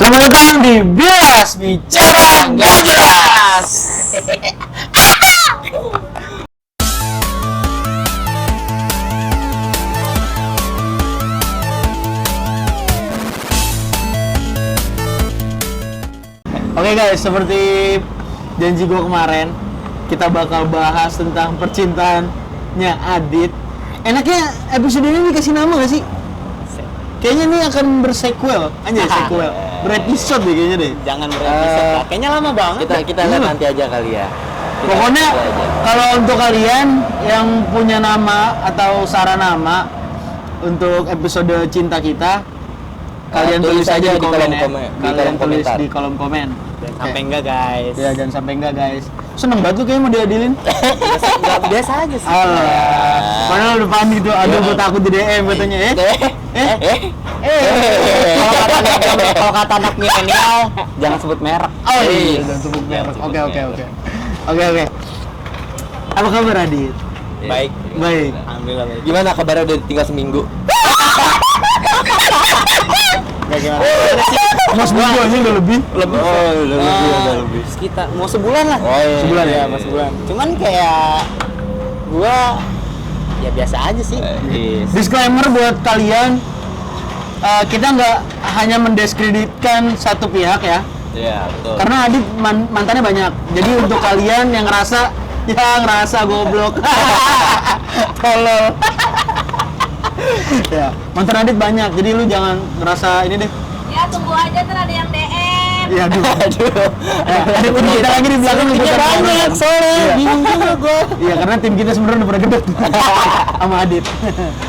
Selamat datang di Bilas Bicara Nggak Jelas. Oke guys, seperti janji gue kemarin, kita bakal bahas tentang percintaannya Adit. Enaknya episode ini dikasih nama gak sih? Kayaknya ini akan bersequel, anjay sequel, berepisode deh kayaknya deh. Jangan berepisode lah, kayaknya lama banget. Kita lihat nanti aja kali ya. Pokoknya kalau untuk kalian yang punya nama atau saran nama untuk episode cinta kita, kalian tulis aja di kolom komen. Kalian tulis di kolom komen. Jangan sampai enggak guys. Ya jangan sampai enggak guys. Seneng banget tuh kayaknya mau diadilin. Biasa aja sih. Alah, padahal udah panik tuh. Aduh, gue takut di DM katanya. Kalau kata anak milenial, jangan sebut merek. Oh iya, jangan sebut merek. Oke. Apa kabar Adit? Baik. Alhamdulillah baik. Gimana kabarnya udah tinggal seminggu? Gak gimana? Mas minggu aja udah lebih. Oh, udah lebih. Sekitar mau sebulan lah. Oh iya. Sebulan ya, Mau sebulan. Cuman kayak gua ya biasa aja sih. Disclaimer buat kalian, kita nggak hanya mendiskreditkan satu pihak ya, Iya, betul. karena Adit mantannya banyak. Jadi untuk kalian yang ngerasa goblok, tolol. Ya, mantan Adit banyak. Jadi lu jangan ngerasa ini deh. Ya tunggu aja ntar ada yang DM. Iya, aduh. Adit ini kita lagi di belakang Iya banyak soalnya. Iya. Bingung juga gua. Iya, karena tim kita sebenarnya udah pernah gedek sama Adit.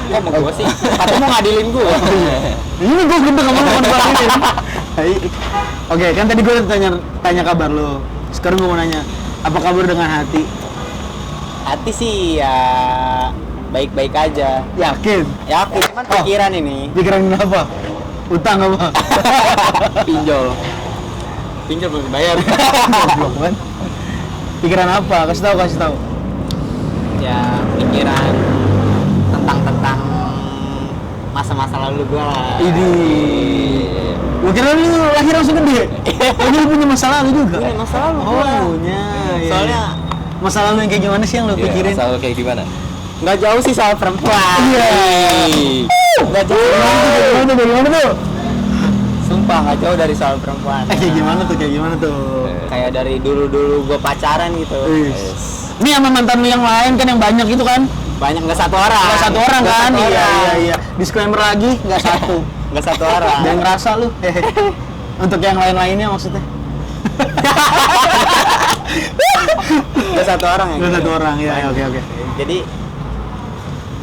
Kok mau gua sih? Katanya mau ngadilin gua. Ini gue gedek sama lu kan ini. Oke, kan tadi gue tanya kabar lu. Sekarang gue mau nanya, apa kabar dengan hati? Hati sih ya baik-baik aja. Yakin? Yakin, cuman pikiran ini. Pikiran apa? Utang apa? Pinjol belum dibayar. Goblok kan? Pikiran apa? Kasih tahu. Ya pikiran tentang masa-masa lalu gua lah. Idi. Gue kira lu lahir langsung gede. Lagi lu punya masa lalu juga? Punya masa lalu Oh, gua. punya. Iya. Soalnya Masa lalu yang kayak gimana sih yang lu pikirin? Asal kayak gimana? nggak jauh sih soal perempuan. Iya. Nggak jauh. Dari mana tuh? Sumpah nggak jauh dari soal perempuan. Kayak gimana tuh? Kayak dari dulu gua pacaran gitu. Wis. Ini sama mantan lu yang lain kan yang banyak itu kan? Banyak nggak satu orang. Nggak satu orang Nggak kan? satu orang. Iya. Disclaimer lagi, nggak satu. Nggak satu orang. Jangan ngerasa lu. Untuk yang lain-lainnya maksudnya. Nggak satu orang ya. Nggak satu orang, ya. Oke. Jadi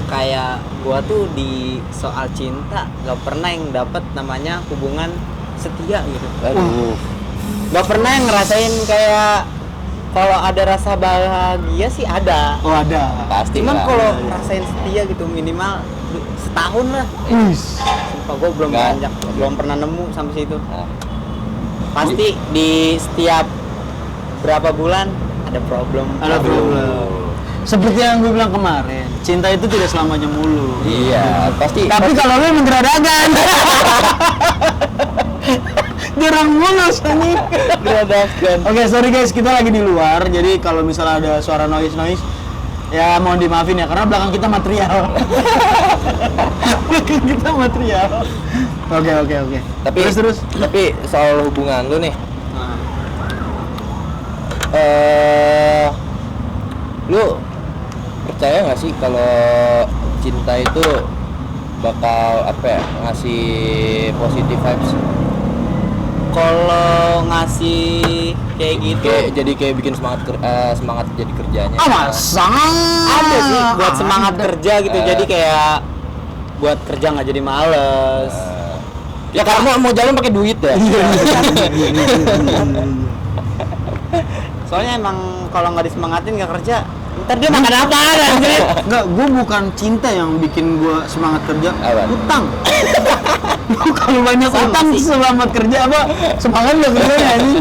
kayak gua tuh di soal cinta nggak pernah yang dapat namanya hubungan setia gitu. Aduh. Nggak pernah yang ngerasain kayak kalau ada rasa bahagia sih ada. Oh ada. Pasti Cuman lah. kalau ngerasain setia gitu minimal setahun lah. Wis. Sumpah gua belum Nggak. beranjak, belum pernah nemu sampai situ. Nah, Pasti di setiap berapa bulan ada problem. Ada problem. Seperti yang gue bilang kemarin, cinta itu tidak selamanya mulu. iya, pasti. Tapi kalau lu emang geradagan. Jarang mulus nih. Geradagan. Oke, sorry guys, kita lagi di luar. Jadi kalau misalnya ada suara noise, ya mohon dimaafin ya karena belakang kita material. Belakang kita material. Oke. Terus. Tapi soal hubungan lu nih, Nah, lu percaya nggak sih kalau cinta itu bakal ngasih positive vibes? kalau ngasih kayak gitu Jadi kayak bikin semangat jadi kerjanya. Masa? ada sih buat semangat kerja gitu. Eh. Jadi kayak buat kerja nggak jadi males. Ya karena mau jalan pakai duit ya. Soalnya emang kalau nggak disemangatin nggak kerja, ntar dia makan apa anjir. Enggak, gue bukan cinta yang bikin gue semangat kerja. Apa? Utang. Lu kalau banyak Sama utang sih. semangat kerja apa? Semangat gak kerjanya ini.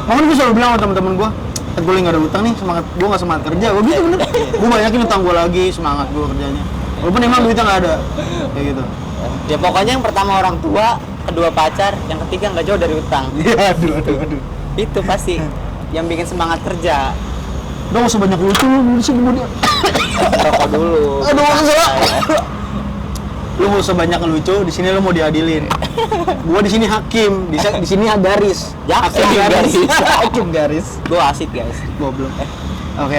Makanya gue selalu bilang sama teman-teman gue, gue lagi gak ada utang nih, gue gak semangat kerja. Gue gitu bener. Gue banyakin utang gue lagi, semangat gue kerjanya. Walaupun emang duitnya gak ada. Kayak gitu. Ya pokoknya yang pertama orang tua, kedua pacar, yang ketiga nggak jauh dari utang. Iya, aduh. Itu pasti yang bikin semangat kerja. Udah nggak usah banyak lucu lu di sini kemudian. Rokok dulu. Aduh, lu nggak usah banyak lucu, di sini lu mau diadilin. Gua di sini hakim, di sini garis. Jaksa Hakim garis. Hakim garis. Gue asik guys. Goblok. Oke.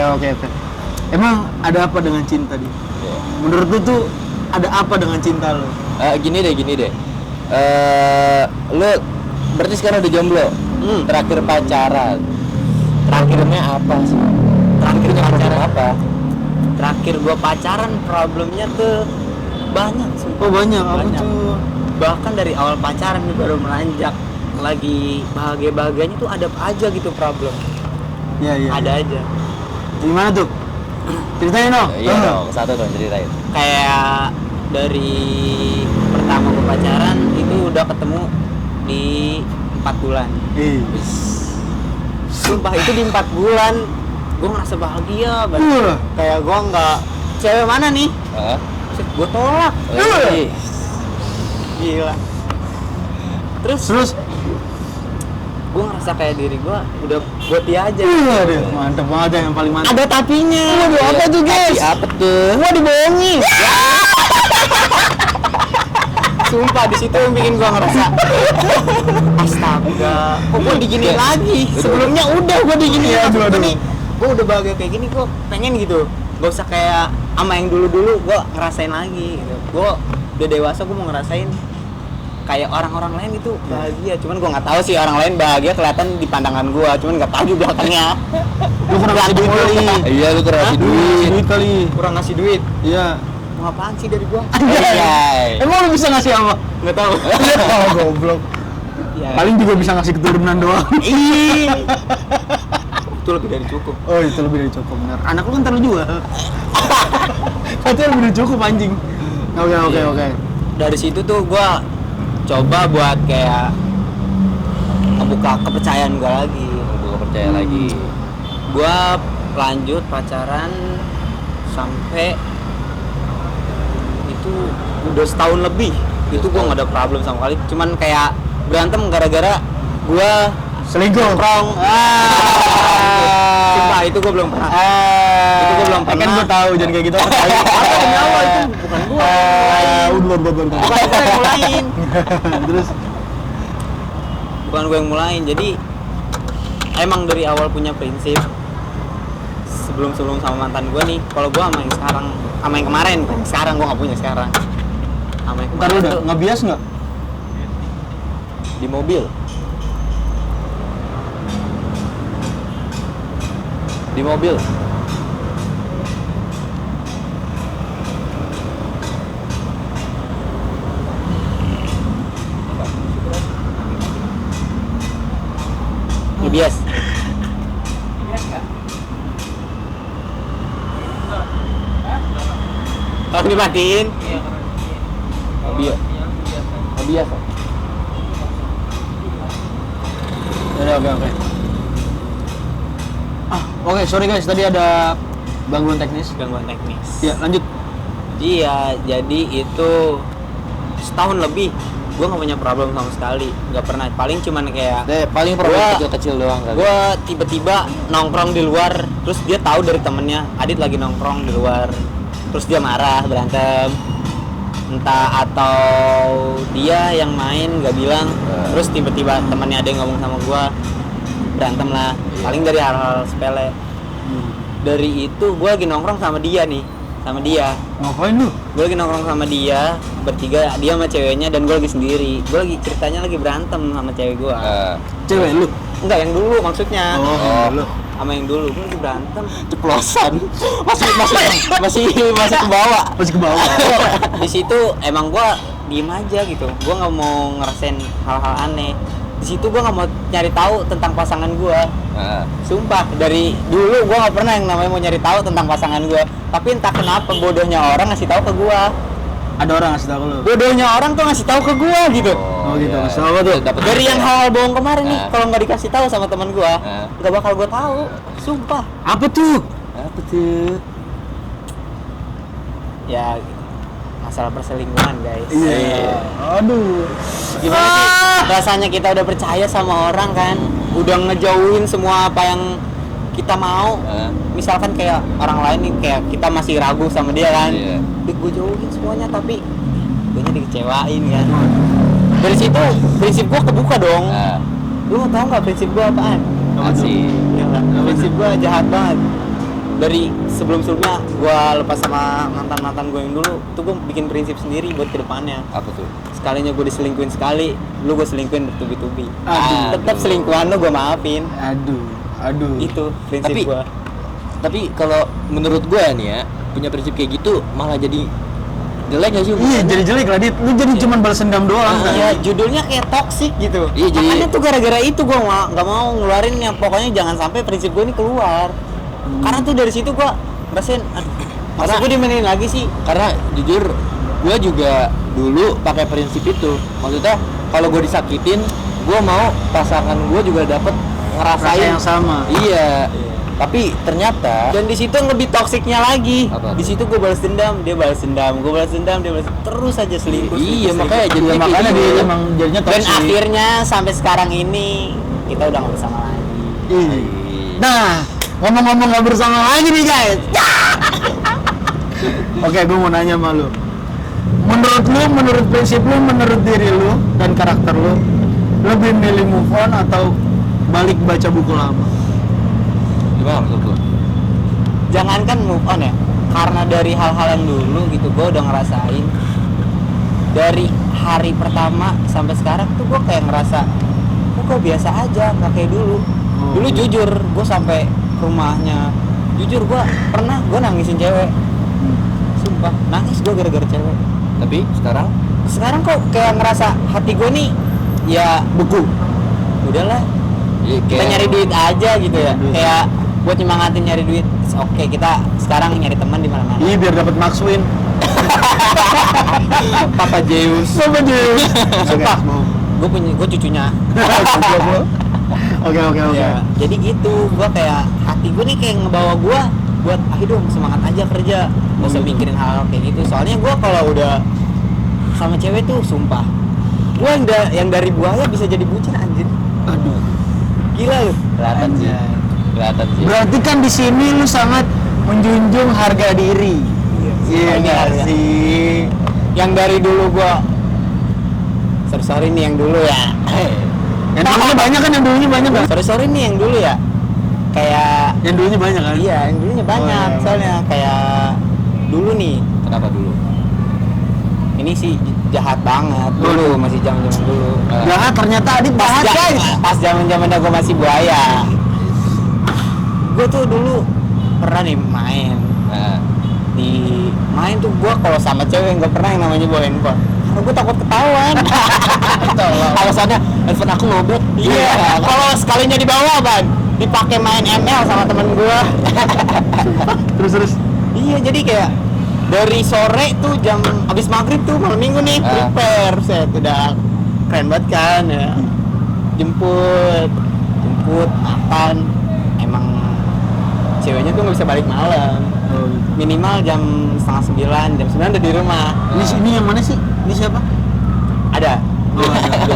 Emang ada apa dengan cinta dia? Menurut lu tuh ada apa dengan cinta lu? Gini deh. Lu berarti sekarang udah jomblo. Terakhir pacaran. Terakhirnya apa sih? Terakhir pacaran apa? Terakhir gue pacaran problemnya tuh banyak. Sumpah. Oh banyak, apa Banyak. tuh? Bahkan dari awal pacaran nih baru melanjak lagi bahagia-bahagianya tuh ada aja gitu problem. Iya. Ada aja. Gimana tuh? Ceritain dong. Iya dong, satu dong ceritain. Kayak dari pertama gue pacaran itu udah ketemu di 4 bulan. Sumpah itu di 4 bulan gue ngerasa bahagia banget. Kayak gue nggak cewek mana nih? Gue tolak. Gila. Terus gue ngerasa kayak diri gue udah buat dia aja. Aduh, mantep banget yang paling mantep. Ada tapinya. Waduh, apa tuh guys? Apa tuh? Gua dibohongi. Sumpah di situ yang bikin gua ngerasa astaga, kok gua diginiin lagi? Sebelumnya udah gua diginiin. Iya, Maksud gua aduh. nih, gua udah bahagia kayak gini, gua pengen gitu. Gak usah kayak sama yang dulu-dulu gua ngerasain lagi gitu. Gua udah dewasa, gua mau ngerasain kayak orang-orang lain itu bahagia. Cuman gua nggak tahu sih orang lain bahagia kelihatan di pandangan gua, cuman nggak tahu di belakangnya. Lu kurang ngasih duit kali. Iya, lu kurang Hah? ngasih Duit duit. kali. Kurang ngasih duit. Iya. Mau apaan sih dari gua? Anjay. Emang lu bisa ngasih apa? Nggak tahu. Oh, goblok. Ya. Paling juga bisa ngasih keturunan doang. Ih. Itu lebih dari cukup. Oh, itu lebih dari cukup, benar. Anak lu kan ntar lu jual. Katanya lebih dari cukup anjing. Oke. Dari situ tuh gua coba buat kayak ngebuka kepercayaan gua lagi. Gue percaya lagi. Gua lanjut pacaran sampai itu udah setahun lebih. Itu gua nggak ada problem sama sekali. Cuman kayak berantem gara-gara gua Selingkuh. nongkrong. Sumpah itu gua belum pernah. Itu gua belum pernah. Kan gua tahu jangan kayak gitu. Demi Allah itu bukan gua. Belum. Bukan gua yang mulain. Terus Bukan gue yang mulain. Jadi emang dari awal punya prinsip sebelum sama mantan gue nih, kalau gue sama yang sekarang, sama yang kemarin, bukan sekarang gue nggak punya sekarang. Sama yang ntar kemarin lu udah tuh ngebias nggak? Di mobil. Di mobil. ngebias. Kalau dimatiin, Mobil. Mobil. Oke. Oke, sorry guys, tadi ada gangguan teknis. gangguan teknis. Ya, lanjut. Iya, jadi itu setahun lebih gue nggak punya problem sama sekali, nggak pernah. Paling cuman kayak Paling problem Gua- kecil-kecil doang kali. gue tiba-tiba nongkrong di luar, terus dia tahu dari temennya Adit lagi nongkrong di luar, terus dia marah, berantem, entah atau dia yang main nggak bilang, terus tiba-tiba temennya ada yang ngomong sama gue, berantem lah. Paling dari hal-hal sepele. Dari itu gue lagi nongkrong sama dia nih, sama dia. Ngapain lu? Gue lagi nongkrong sama dia bertiga, dia sama ceweknya dan gue lagi sendiri. Gue lagi ceritanya lagi berantem sama cewek gue. Cewek lu? Enggak, yang dulu maksudnya. Lu. Sama yang dulu gue lagi berantem. Ceplosan. masih ke bawah. Masih ke bawah. Di situ emang gue diem aja gitu. Gue nggak mau ngerasain hal-hal aneh. Di situ gue nggak mau nyari tahu tentang pasangan gue. Sumpah, dari dulu gue nggak pernah yang namanya mau nyari tahu tentang pasangan gue. Tapi entah kenapa bodohnya orang ngasih tahu ke gue. Ada orang ngasih tahu lu. Bodohnya orang tuh ngasih tahu ke gue gitu. Oh gitu, iya. ngasih tahu apa tuh? Dapet Dari yang hal bohong kemarin nih, Nah. kalau nggak dikasih tahu sama teman gue, nggak bakal gue tahu. Sumpah. Apa tuh? Apa tuh? Ya masalah perselingkuhan guys. Iya. Aduh. Gimana sih rasanya kita udah percaya sama orang kan, udah ngejauhin semua apa yang kita mau. Misalkan kayak orang lain nih, kayak kita masih ragu sama dia kan, gue jauhin semuanya tapi gue nya dikecewain kan. Dari situ prinsip gue kebuka dong. Lu tau nggak prinsip gue apaan? Masih. Prinsip gue jahat banget. Dari sebelum-sebelumnya gue lepas sama mantan-mantan gue yang dulu, tuh gue bikin prinsip sendiri buat kedepannya. Apa tuh? Sekalinya gue diselingkuhin sekali, lu gue selingkuhin bertubi-tubi. Aduh. Tetap selingkuhan lu gue maafin. Aduh. Itu prinsip Tapi- gue. Tapi kalau menurut gue nih ya, punya prinsip kayak gitu malah jadi jelek gak sih? Iya, jadi jelek lah, Dit. Lu jadi cuman balas dendam doang. Iya, judulnya kayak toxic gitu. Iya, jadi- Makanya tuh gara-gara itu gue nggak mau ngeluarin yang pokoknya jangan sampai prinsip gue ini keluar. Karena tuh dari situ gue ngerasain, aduh, masa gue dimainin lagi sih? Karena jujur gue juga dulu pakai prinsip itu. Maksudnya kalau gue disakitin, gue mau pasangan gue juga dapet Rasa ngerasain yang sama. Iya. Tapi ternyata Dan di situ yang lebih toksiknya lagi. Apa? Di situ gue balas dendam, dia balas dendam, gue balas dendam, dia balas terus aja selingkuh. Iya, selingkuh, makanya selingkuh. jadi Ya, makanya dia emang jadinya Dan toxic. akhirnya sampai sekarang ini kita udah nggak bersama lagi. Iya. Nah, ngomong-ngomong nggak bersama lagi nih guys. Oke, gue mau nanya sama lu. Menurut lu, menurut prinsip lu, menurut diri lu dan karakter lu, lebih milih move on atau balik baca buku lama? gimana maksud lu? Jangankan move on ya, karena dari hal-hal yang dulu gitu gue udah ngerasain. Dari hari pertama sampai sekarang tuh gue kayak ngerasa kok biasa aja, nggak kayak dulu. Dulu jujur gue sampai rumahnya, jujur gue pernah gue nangisin cewek, sumpah nangis gue gara-gara cewek. Tapi Sekarang kok kayak ngerasa hati gue nih ya Beku. udahlah, iya, kita nyari duit aja gitu ya, kayak buat nyemangatin nyari duit. Oke, kita sekarang nyari teman di mana-mana. Iya, biar dapat Maxwin. Papa Zeus. Sama dia. Sumpah, gue cucunya. Oke. Ya, jadi gitu, gue kayak hati gue nih kayak ngebawa gue buat ayo dong semangat aja kerja, gak usah mikirin hal kayak gitu. Soalnya gue kalau udah sama cewek tuh sumpah, gue yang dari buaya bisa jadi bucin anjir. Aduh. Gila lu. Kelihatan sih. Kelihatan sih. Berarti kan di sini lu sangat menjunjung harga diri. Iya Harga, nggak harga. sih? Yang dari dulu gue sorry nih yang dulu ya. Yang dulunya banyak kan, yang dulunya banyak kan? Sorry nih yang dulu ya. Kayak Yang dulunya banyak kan? iya, yang dulunya banyak. Oh, iya. Soalnya kayak dulu nih, Kenapa dulu? ini sih jahat banget dulu, masih zaman-zaman dulu. Jahat, ternyata Adit jahat guys. Pas zaman-zamannya gue masih buaya. Gue tuh dulu pernah nih main. Nah, Di main tuh gue kalau sama cewek nggak pernah yang namanya bawa handphone. Karena gue takut ketahuan. alasannya handphone aku lobet. Iya, kalau sekalinya dibawa ban, dipakai main ML sama temen gue. Terus. Iya, jadi kayak dari sore tuh jam abis maghrib tuh malam minggu nih prepare, set udah keren banget kan ya. Jemput makan, emang ceweknya tuh nggak bisa balik malam. Oh, gitu. Minimal jam 8:30, jam 9 udah di rumah. Ini yang mana sih? Ini siapa? Ada. Oh, ada.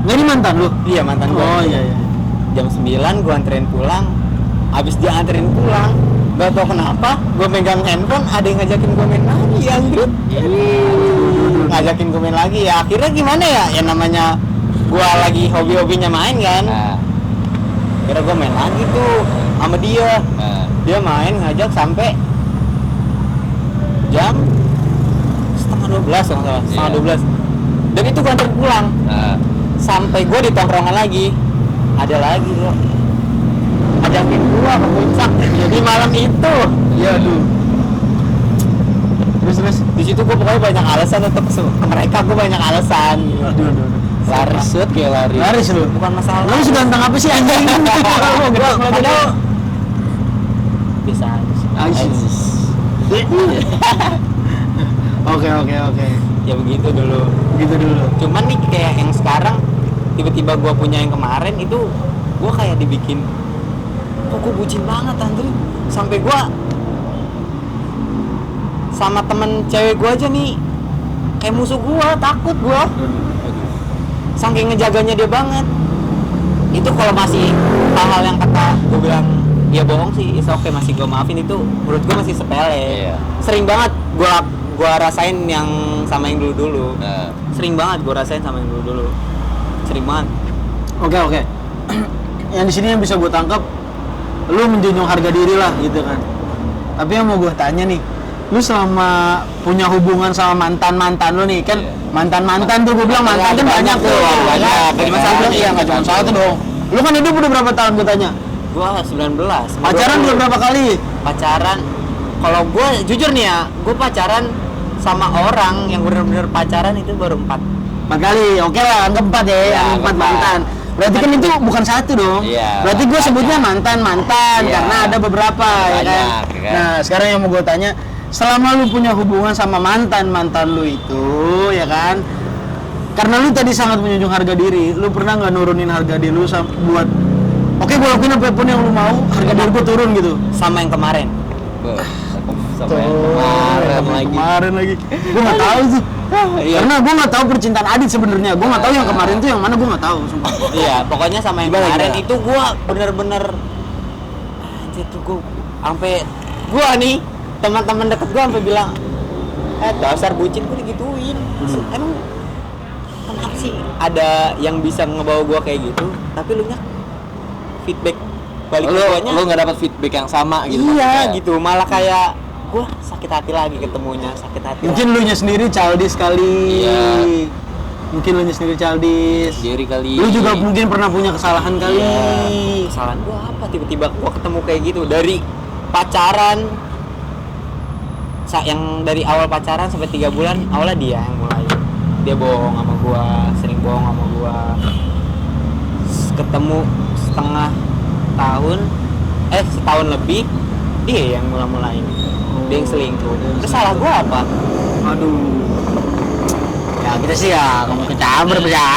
Nggak, ini mantan lu? Iya, mantan gue. Oh iya. Jam 9 gue anterin pulang. Abis dia anterin pulang, gak tau kenapa gue megang handphone, ada yang ngajakin gue main lagi anjir. Ngajakin gue main lagi ya. Akhirnya gimana ya? Ya namanya gue lagi hobi-hobinya main kan. Nah, Akhirnya gue main lagi tuh sama dia. nah. Dia main ngajak sampai jam 11:30 kalau nggak salah, Iya. 11:30. Dan itu gue anterin pulang. Nah, Sampai gue di tongkrongan lagi, ada lagi bro, ajakin gue ke puncak di malam itu. Iya, aduh. Terus. Di situ gue pokoknya banyak alasan untuk ke mereka, gue banyak alasan. Aduh. lari set kayak lari. Laris lu. Bukan masalah. Lu seganteng apa sih anjing? Gua padahal bisa aja sih. Aisyah. Oke. Ya begitu dulu. Gitu dulu. Cuman nih kayak yang sekarang tiba-tiba gue punya yang kemarin itu gue kayak dibikin kok gue bucin banget anjir, sampai sama temen cewek gue aja nih kayak musuh gue, takut gue saking ngejaganya dia banget. Itu kalau masih hal-hal yang kata gue bilang dia bohong sih, is okay, masih gue maafin. Itu menurut gue masih sepele. Iya. Sering banget gue rasain yang sama yang dulu-dulu. Sering banget gue rasain sama yang dulu-dulu. Sering banget. Oke. Yang di sini yang bisa gue tangkap, lu menjunjung harga diri lah gitu kan. Tapi yang mau gue tanya nih, lu selama punya hubungan sama mantan lu nih kan, mantan tuh gue bilang mantan kan banyak tuh. Banyak. Dari masa bilang iya nggak cuma satu dong. Lu kan hidup udah berapa tahun gue tanya? Gua 19. Pacaran udah berapa kali? Pacaran, kalau gue jujur nih ya, gue pacaran sama orang yang bener-bener pacaran itu baru 4 kali. Oke lah, anggap 4 ya, anggap 4 mantan. Berarti kan itu bukan satu dong. Iya, Berarti gue sebutnya mantan Iya. karena ada beberapa ya kan. Banyak, ya kan? Nah, sekarang yang mau gue tanya, selama lu punya hubungan sama mantan lu itu ya kan, karena lu tadi sangat menjunjung harga diri, lu pernah nggak nurunin harga diri lu buat oke, gue lakuin apapun yang lu mau, harga diri gue turun gitu. sama yang kemarin. Sama yang Kemarin lagi. Gue nggak tahu tuh. Iya. Karena gue nggak tahu percintaan Adit sebenarnya. Gue nggak tahu yang kemarin tuh yang mana, gue nggak tahu. Sumpah. Iya, pokoknya sama yang Gimana, kemarin gimana? itu gue bener-bener anjir tuh gue sampai gue nih teman-teman deket gue sampai bilang dasar bucin, gue digituin. Emang kenapa sih ada yang bisa ngebawa gue kayak gitu, tapi lu nya feedback balik ke guanya lu nggak dapat feedback yang sama gitu. iya maksudnya. gitu, malah kayak gue sakit hati lagi ketemunya, sakit hati Mungkin lu nya sendiri childish kali. Iya. Mungkin lu nya sendiri childish. Sendiri kali. Lu juga mungkin pernah punya kesalahan kali. Iya. Kesalahan gue apa tiba-tiba gue ketemu kayak gitu dari pacaran yang dari awal pacaran sampai 3 bulan awalnya dia yang mulai, dia bohong sama gue, sering bohong sama gue. Ketemu setahun lebih dia yang mulai dia yang selingkuh. Terus salah gue apa? Aduh. Ya kita sih ya kamu kecamber ya.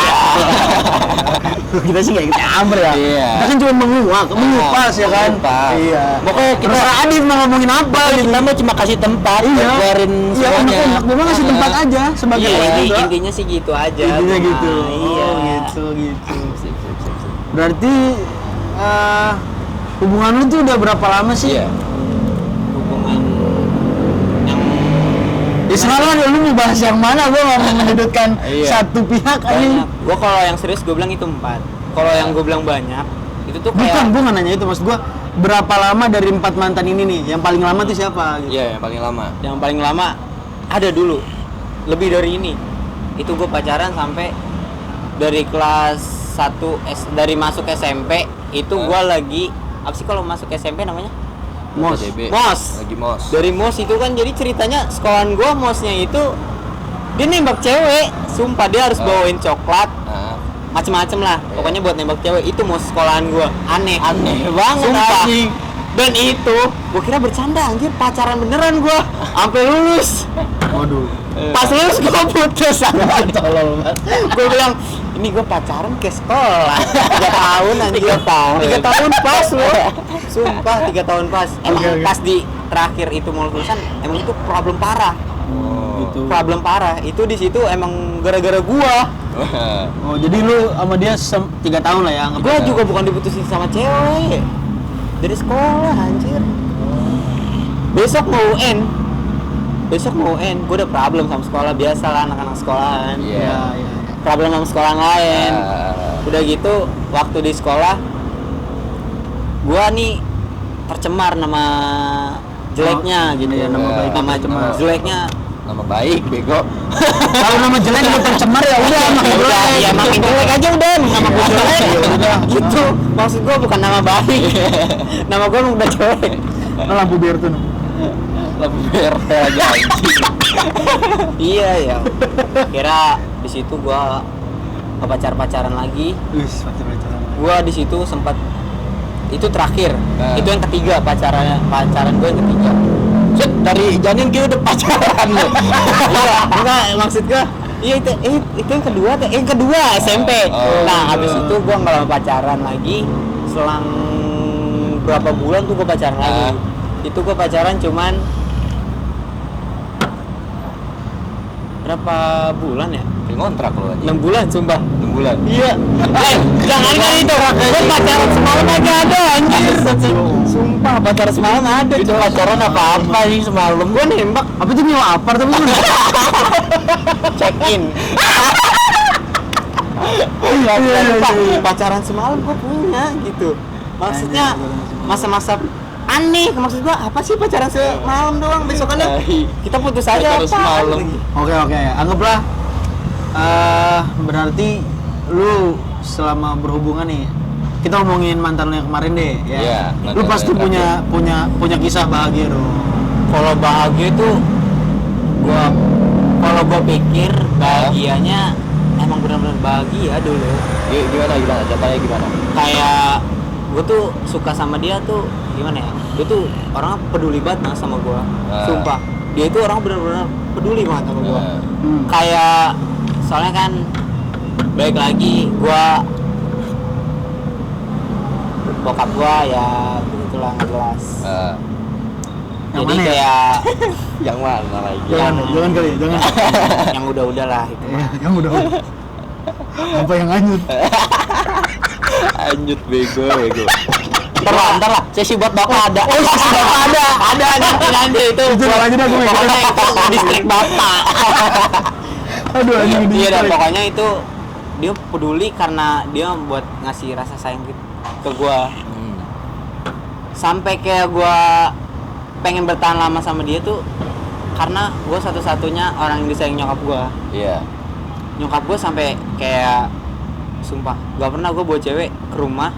Kita sih nggak kecamber ya. Iya. Kita kan cuma mengupas ya kan. Mengupas. Iya. Pokoknya kita Terserah Adit mau ngomongin apa gitu. kita mah cuma kasih tempat buat keluarin Iya, semuanya. enak memang ngasih tempat aja sebagai Iya, warga. intinya sih gitu aja. Intinya cuma, gitu. Iya. Oh, gitu. Berarti hubungan lu tuh udah berapa lama sih? Iya. Hubungan yang Ya selalu lu mau bahas yang mana, gua nggak mau menyudutkan Iya. satu pihak aja. banyak. Gue kalau yang serius gue bilang itu 4. Kalau yang gue bilang banyak itu tuh Bukan, kayak gua nggak nanya itu, maksud gua berapa lama dari 4 mantan ini nih? Yang paling lama tuh siapa? Gitu. Iya, yang paling lama. yang paling lama ada dulu lebih dari ini. Itu gue pacaran sampai dari kelas 1 dari masuk SMP itu gue lagi apa sih kalau masuk SMP namanya? Mos. DB. Mos. Lagi mos. Dari mos itu kan jadi ceritanya sekolahan gue mosnya itu dia nembak cewek, sumpah dia harus bawain coklat Nah, macem-macem lah, pokoknya buat nembak cewek. Itu mos sekolahan gue aneh banget, sumpah. anjing. Dan itu gue kira bercanda, anjir pacaran beneran gue sampai lulus. Waduh. Pas lulus gue putus. Tolol banget. Gue bilang ini gue pacaran ke sekolah 3 tahun anjir. 3 tahun pas loh, sumpah 3 tahun pas. Emang Oke. pas di terakhir itu mau lulusan emang itu problem parah. Gitu. Problem parah itu di situ emang gara-gara gua. Oh, jadi lu sama dia 3 tahun lah ya? anggap Gua aja. juga bukan diputusin sama cewek. Dari sekolah anjir. Besok mau UN. Gua ada problem sama sekolah, biasa lah anak-anak sekolahan. Iya. Iya. Problem sama sekolah lain. Ah. Udah gitu waktu di sekolah gua nih tercemar nama jeleknya gitu. iya, nama baik nama tercemar. jeleknya Nama baik, bego. Kalau nama jelek udah tercemar ya udah makin udah jelek. ya makin jelek aja udah nama gue jelek Ya udah. gitu, maksud gue bukan nama baik. Nama gue udah jelek. Nah, lampu biru tuh. Lampu merah aja anjing. Iya ya, kira di situ gue pacaran lagi. Wis, pacaran. Gue di situ sempat itu terakhir. Nah. Itu yang ketiga pacaran gue yang ketiga. Set, dari janin kita udah pacaran loh. Iya, enggak maksud gue. Iya itu yang kedua tuh, yang kedua SMP. Oh. Nah, habis itu gue nggak lama pacaran lagi. Selang berapa bulan tuh gue pacaran lagi. Itu gue pacaran cuman berapa bulan ya? Kayak ngontrak lo aja. 6 bulan sumpah. 6 bulan. Iya. Jangan kan itu. Gue pacaran semalam aja ada anjir. Sumpah pacaran semalam ada. Itu pacaran apa sih semalam? Gue nembak Apa tuh nyewa apart tapi lu? check in. Pacaran semalam gue punya gitu. Maksudnya masa-masa aneh. Maksud gue apa sih pacaran semalam doang, besokannya kita putus aja Pacaran apa semalam. lagi. Oke, anggaplah berarti lu selama berhubungan nih, kita ngomongin mantan lu yang kemarin deh ya. Iya, Lu mantan pasti yang punya kisah bahagia dong. Kalau bahagia tuh kalau gua pikir bahagianya emang benar-benar bahagia dulu. Gimana? Contohnya gimana? Kayak gue tuh suka sama dia tuh gimana ya? Dia tuh orangnya peduli banget Mas sama gua. Sumpah. Dia itu orang benar-benar peduli banget sama gua. Kayak soalnya kan baik lagi gua bokap gua ya begitulah nggak jelas. Yang Jadi mana ya? kayak Yang mana lagi? Jangan kali, jangan. yang udah-udah lah itu. Ya, yang udah. Apa yang hanyut? Anjut bego. Ntar lah, sesi buat bapak ada. Oh, sesi bapak ada nanti itu. Itu aja dah gue Pokoknya itu distrik bapak. Aduh anjing ini. Iya dan pokoknya itu dia peduli karena dia buat ngasih rasa sayang ke gua. Sampai kayak gua pengen bertahan lama sama dia tuh karena gua satu-satunya orang yang disayang nyokap gua. Iya. Nyokap gua sampai kayak sumpah gak pernah gua bawa cewek ke rumah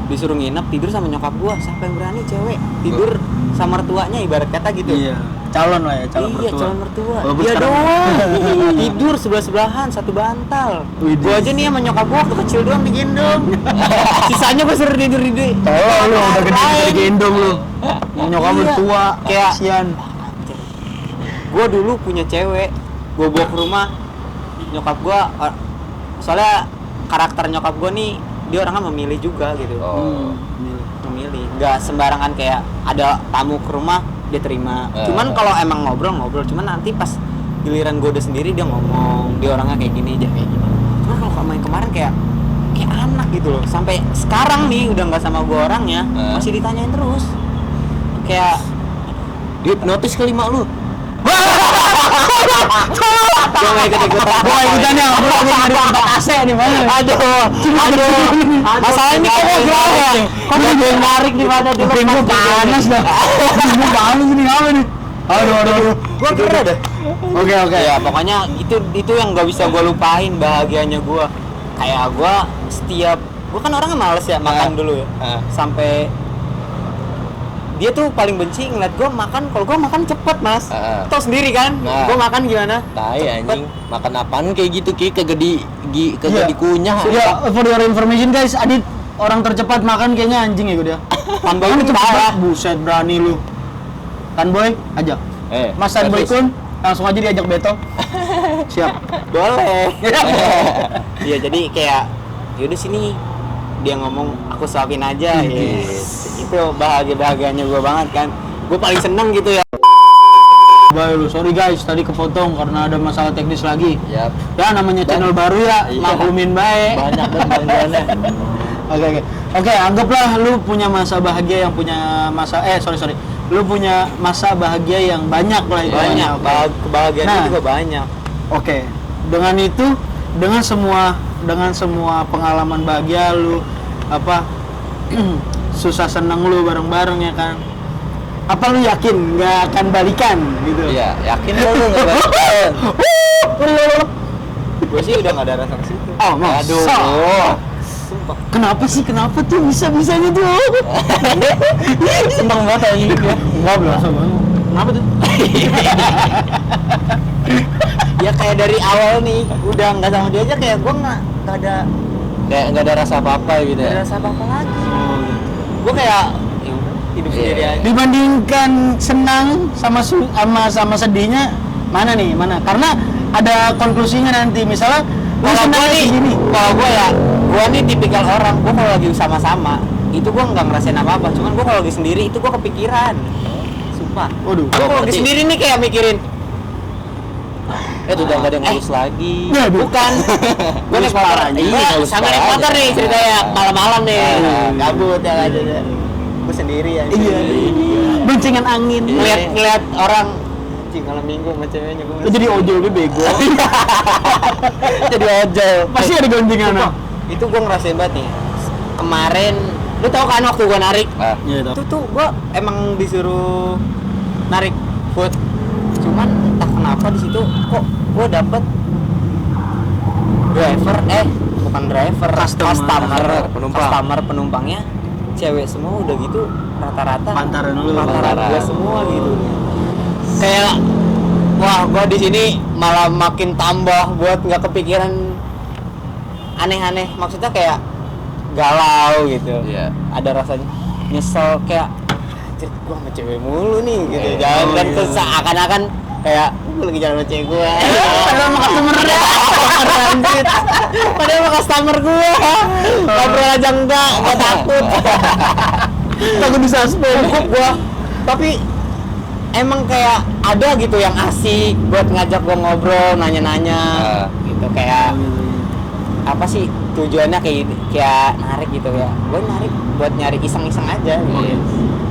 disuruh nginep tidur sama nyokap gua. Siapa yang berani cewek tidur sama mertuanya ibarat kata gitu. Iya, calon lah ya, calon Iya, mertua. calon mertua. Walaupun Dia sekarang- doang. Tidur sebelah-sebelahan satu bantal. Widih. Gua aja nih sama nyokap gua waktu kecil doang digendong. Sisanya gua suruh tidur di Oh, lu udah gede lain. gendong lu. Nyokap lu Iya. tua, Kayak- kasihan. Gua dulu punya cewek, gua bawa ke rumah nyokap gua soalnya karakter nyokap gua nih dia orangnya memilih juga gitu. Oh. Memilih, nggak sembarangan kayak ada tamu ke rumah dia terima. Cuman kalau emang ngobrol, cuman nanti pas giliran gue udah sendiri dia ngomong dia orangnya kayak gini aja kayak gini. Cuman kalau main kemarin kayak anak gitu loh. Sampai sekarang nih udah nggak sama gue orangnya masih ditanyain terus. Kayak Hipnotis kali mak lu. gue nggak ikut-ikutan. Gua ikutan ya, gua lagi nyari tempat AC di mana? Aduh. Masalah ini kok gerah ya? Kok gue narik di mana dulu? Kuping gua panas dah. Gua panas ini apa nih? Aduh. Gue gerah dah. Oke. Ya pokoknya itu yang gak bisa gue lupain bahagianya gue. Kayak gue setiap gue kan orangnya males ya makan dulu ya. Sampai dia tuh paling benci ngeliat gue makan. Kalau gue makan cepet Mas. Tau sendiri kan? Nah. Gue makan gimana? Tai anjing. Makan apaan kayak gitu Ki kagak Iya. dikunyah. Ya, for your information guys, Adit orang tercepat makan kayaknya anjing ya gue dia. Tanboy Makan itu cepet parah. banget, buset berani lu. Tanboy, ajak. Mas Tanboy terus. Kun, langsung aja diajak battle. Siap. Boleh. Iya jadi kayak yaudah sini dia ngomong aku suapin aja. Yes. Itu bahagianya gue banget kan. Gue paling seneng gitu ya. Baik lu, sorry guys, tadi kepotong karena ada masalah teknis lagi. Yap. Ya namanya channel baru ya, Iya. maklumin baik. Banyak dan bantuannya. Oke, anggaplah lu punya masa bahagia yang punya masa sorry. Lu punya masa bahagia yang banyak lah itu. Banyak. Kebahagiaan Nah. juga banyak. Oke. Dengan itu, dengan semua pengalaman bahagia lu susah seneng lu bareng-bareng ya kan. Apa lu yakin nggak akan balikan gitu? Iya, yakin lu enggak balikan. Gue sih udah gak ada rasa ke situ. Oh, masa? Aduh. Sumpah. Kenapa tuh bisa-bisanya tuh? Seneng banget anjing dia. Enggak berasa banget. Kenapa tuh? Ya kayak dari awal nih udah nggak sama dia aja kayak gue nggak ada Kayak enggak ada rasa apa-apa gitu nggak ada ya. rasa apa lagi. Gue kayak ya udah, hidup Iya. sendiri aja. Dibandingkan senang sama sedihnya mana nih? Mana? Karena ada konklusinya nanti. Misalnya lu Kalau senang gue nih, gini. kalau gue nih tipikal orang, gue kalau lagi sama-sama itu gue nggak ngerasain apa-apa. Cuman gue kalau lagi sendiri itu gue kepikiran. Sumpah. Waduh. Gue kalau lagi Berarti- sendiri nih kayak mikirin Udah nggak ada yang ngurus lagi. Bukan. Gue naik motor. parahnya. Iya, Ngurus sama naik parahnya. motor nih ceritanya malam-malam nih. Kabut ya aja. Gue sendiri ya. Iya. Bencingan angin. Ngeliat orang anjing malam minggu sama ceweknya gue. Lu jadi ojol lu bego. Jadi ojol. Pasti ada goncengan. Itu gue ngerasain banget nih. Kemarin lu tau kan waktu gue narik Iya, itu tuh gue emang disuruh narik food, cuman entah kenapa di situ kok gue dapet bukan driver, Customer, penumpang. penumpangnya cewek semua udah gitu rata-rata Pantaran lu. pantaran gue semua gitu. Kayak wah gue di sini malah makin tambah buat nggak kepikiran aneh-aneh, maksudnya kayak galau gitu. Iya. Ada rasanya nyesel kayak anjir gua sama cewek mulu nih gitu. Iya. Jalan dan iya. seakan-akan kayak gua lagi jalan sama cewek gua. Padahal sama customer ya. Anjir. Padahal sama customer gua. Ngobrol aja enggak, gua takut. Takut disuspend. Cukup gua. Tapi emang kayak ada gitu yang asik buat ngajak gua ngobrol, nanya-nanya gitu kayak apa sih tujuannya kayak narik gitu ya. Gue narik buat nyari iseng-iseng aja gitu.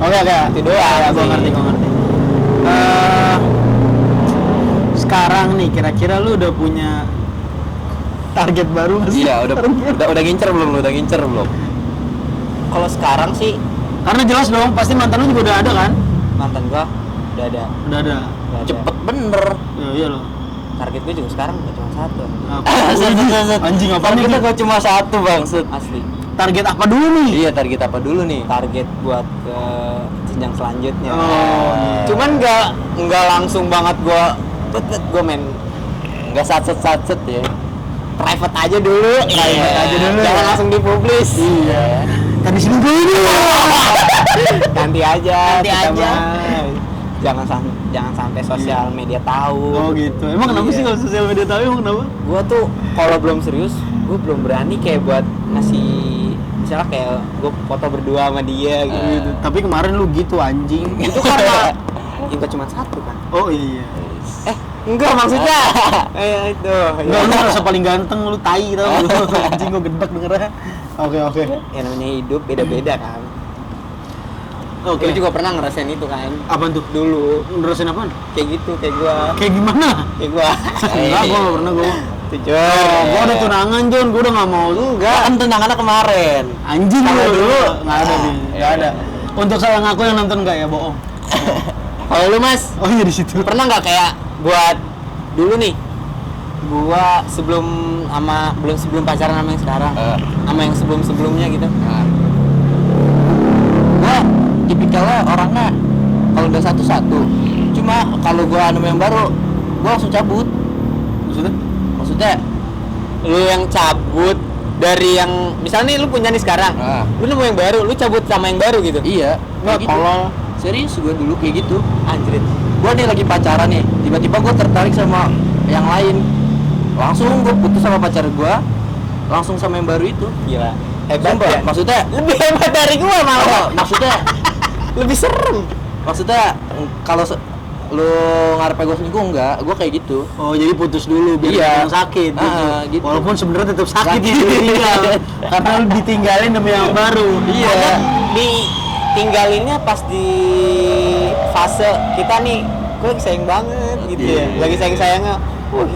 Oke. Itu doang Ya, gua sih. ngerti. Sekarang nih kira-kira lu udah punya target baru nggak sih? Iya, udah ngincer belum lu? Udah ngincer belum? Kalau sekarang sih Karena jelas dong, pasti mantan lu juga udah ada kan? mantan gua udah ada. Udah ada. Cepet bener. Ya iya loh. Target gue juga sekarang udah cuma satu. Anjing apa nih? Kita kok cuma satu bangsat. Asli. Target apa dulu nih? Iya, target apa dulu nih? Target buat ke jenjang selanjutnya. Oh, iya. Cuman nggak langsung banget gua main Nggak satset ya. private aja dulu. Private aja dulu. Jangan langsung dipublish. Iya. Tadi sini gue ini. Nanti aja. Nanti kita aja. mah. Jangan sampai sosial media tahu. Oh gitu. Emang kenapa Iya. sih kalau sosial media tahu emang kenapa? Gua tuh kalau belum serius, gua belum berani kayak buat ngasih misalnya kayak gua foto berdua sama dia gitu. Gitu. Tapi kemarin lu gitu anjing. Itu karena itu cuma satu kan. Oh iya. Enggak maksudnya. Itu. Enggak, lu merasa paling ganteng, lu tai tau lu. Anjing gua gedek dengernya. Oke. Ya namanya hidup beda-beda kan. Oke. Lu juga pernah ngerasain itu kan? Apaan tuh? Dulu Ngerasain apaan? kayak gitu kayak gua. Kayak gimana? Kayak gua. Enggak, gua nggak pernah gua. Tujuan. Gua udah tunangan, Jon. Gua udah nggak mau. Enggak, kan tunangannya kemarin. Anjing Kalau lu dulu, nggak ada nih. Nggak ada. Untuk sayang aku yang nonton nggak ya, bohong. Kalau lu Mas, Oh iya di situ. pernah nggak kayak buat dulu nih? Gua sebelum pacaran sama yang sekarang, sama yang sebelumnya gitu. Gua tipikalnya orangnya kalau udah satu-satu. Cuma kalau gua nemu yang baru, gua langsung cabut. Maksudnya Lu yang cabut dari yang misalnya nih lu punya nih sekarang, lu nemu yang baru, lu cabut sama yang baru gitu. iya, Nggak, kayak gitu. tolol. Serius gua dulu kayak gitu. Anjrit. Gua nih lagi pacaran nih, tiba-tiba gua tertarik sama yang lain. Langsung gua putus sama pacar gua, langsung sama yang baru itu. Gila. Hebat Sumpah, ya. maksudnya Lebih hebat dari gua malah. maksudnya Lebih serem. kalau lu ngarepe gue selingkuh enggak, gue kayak gitu. Oh jadi putus dulu biar Iya. yang sakit gitu. Gitu. Walaupun sebenarnya tetap sakit Sakit. gitu ditinggal. Karena lu ditinggalin demi yang baru. Iya. Ada ditinggalinnya pas di fase kita nih, gue lagi sayang banget gitu ya. Iya. Lagi sayang-sayangnya.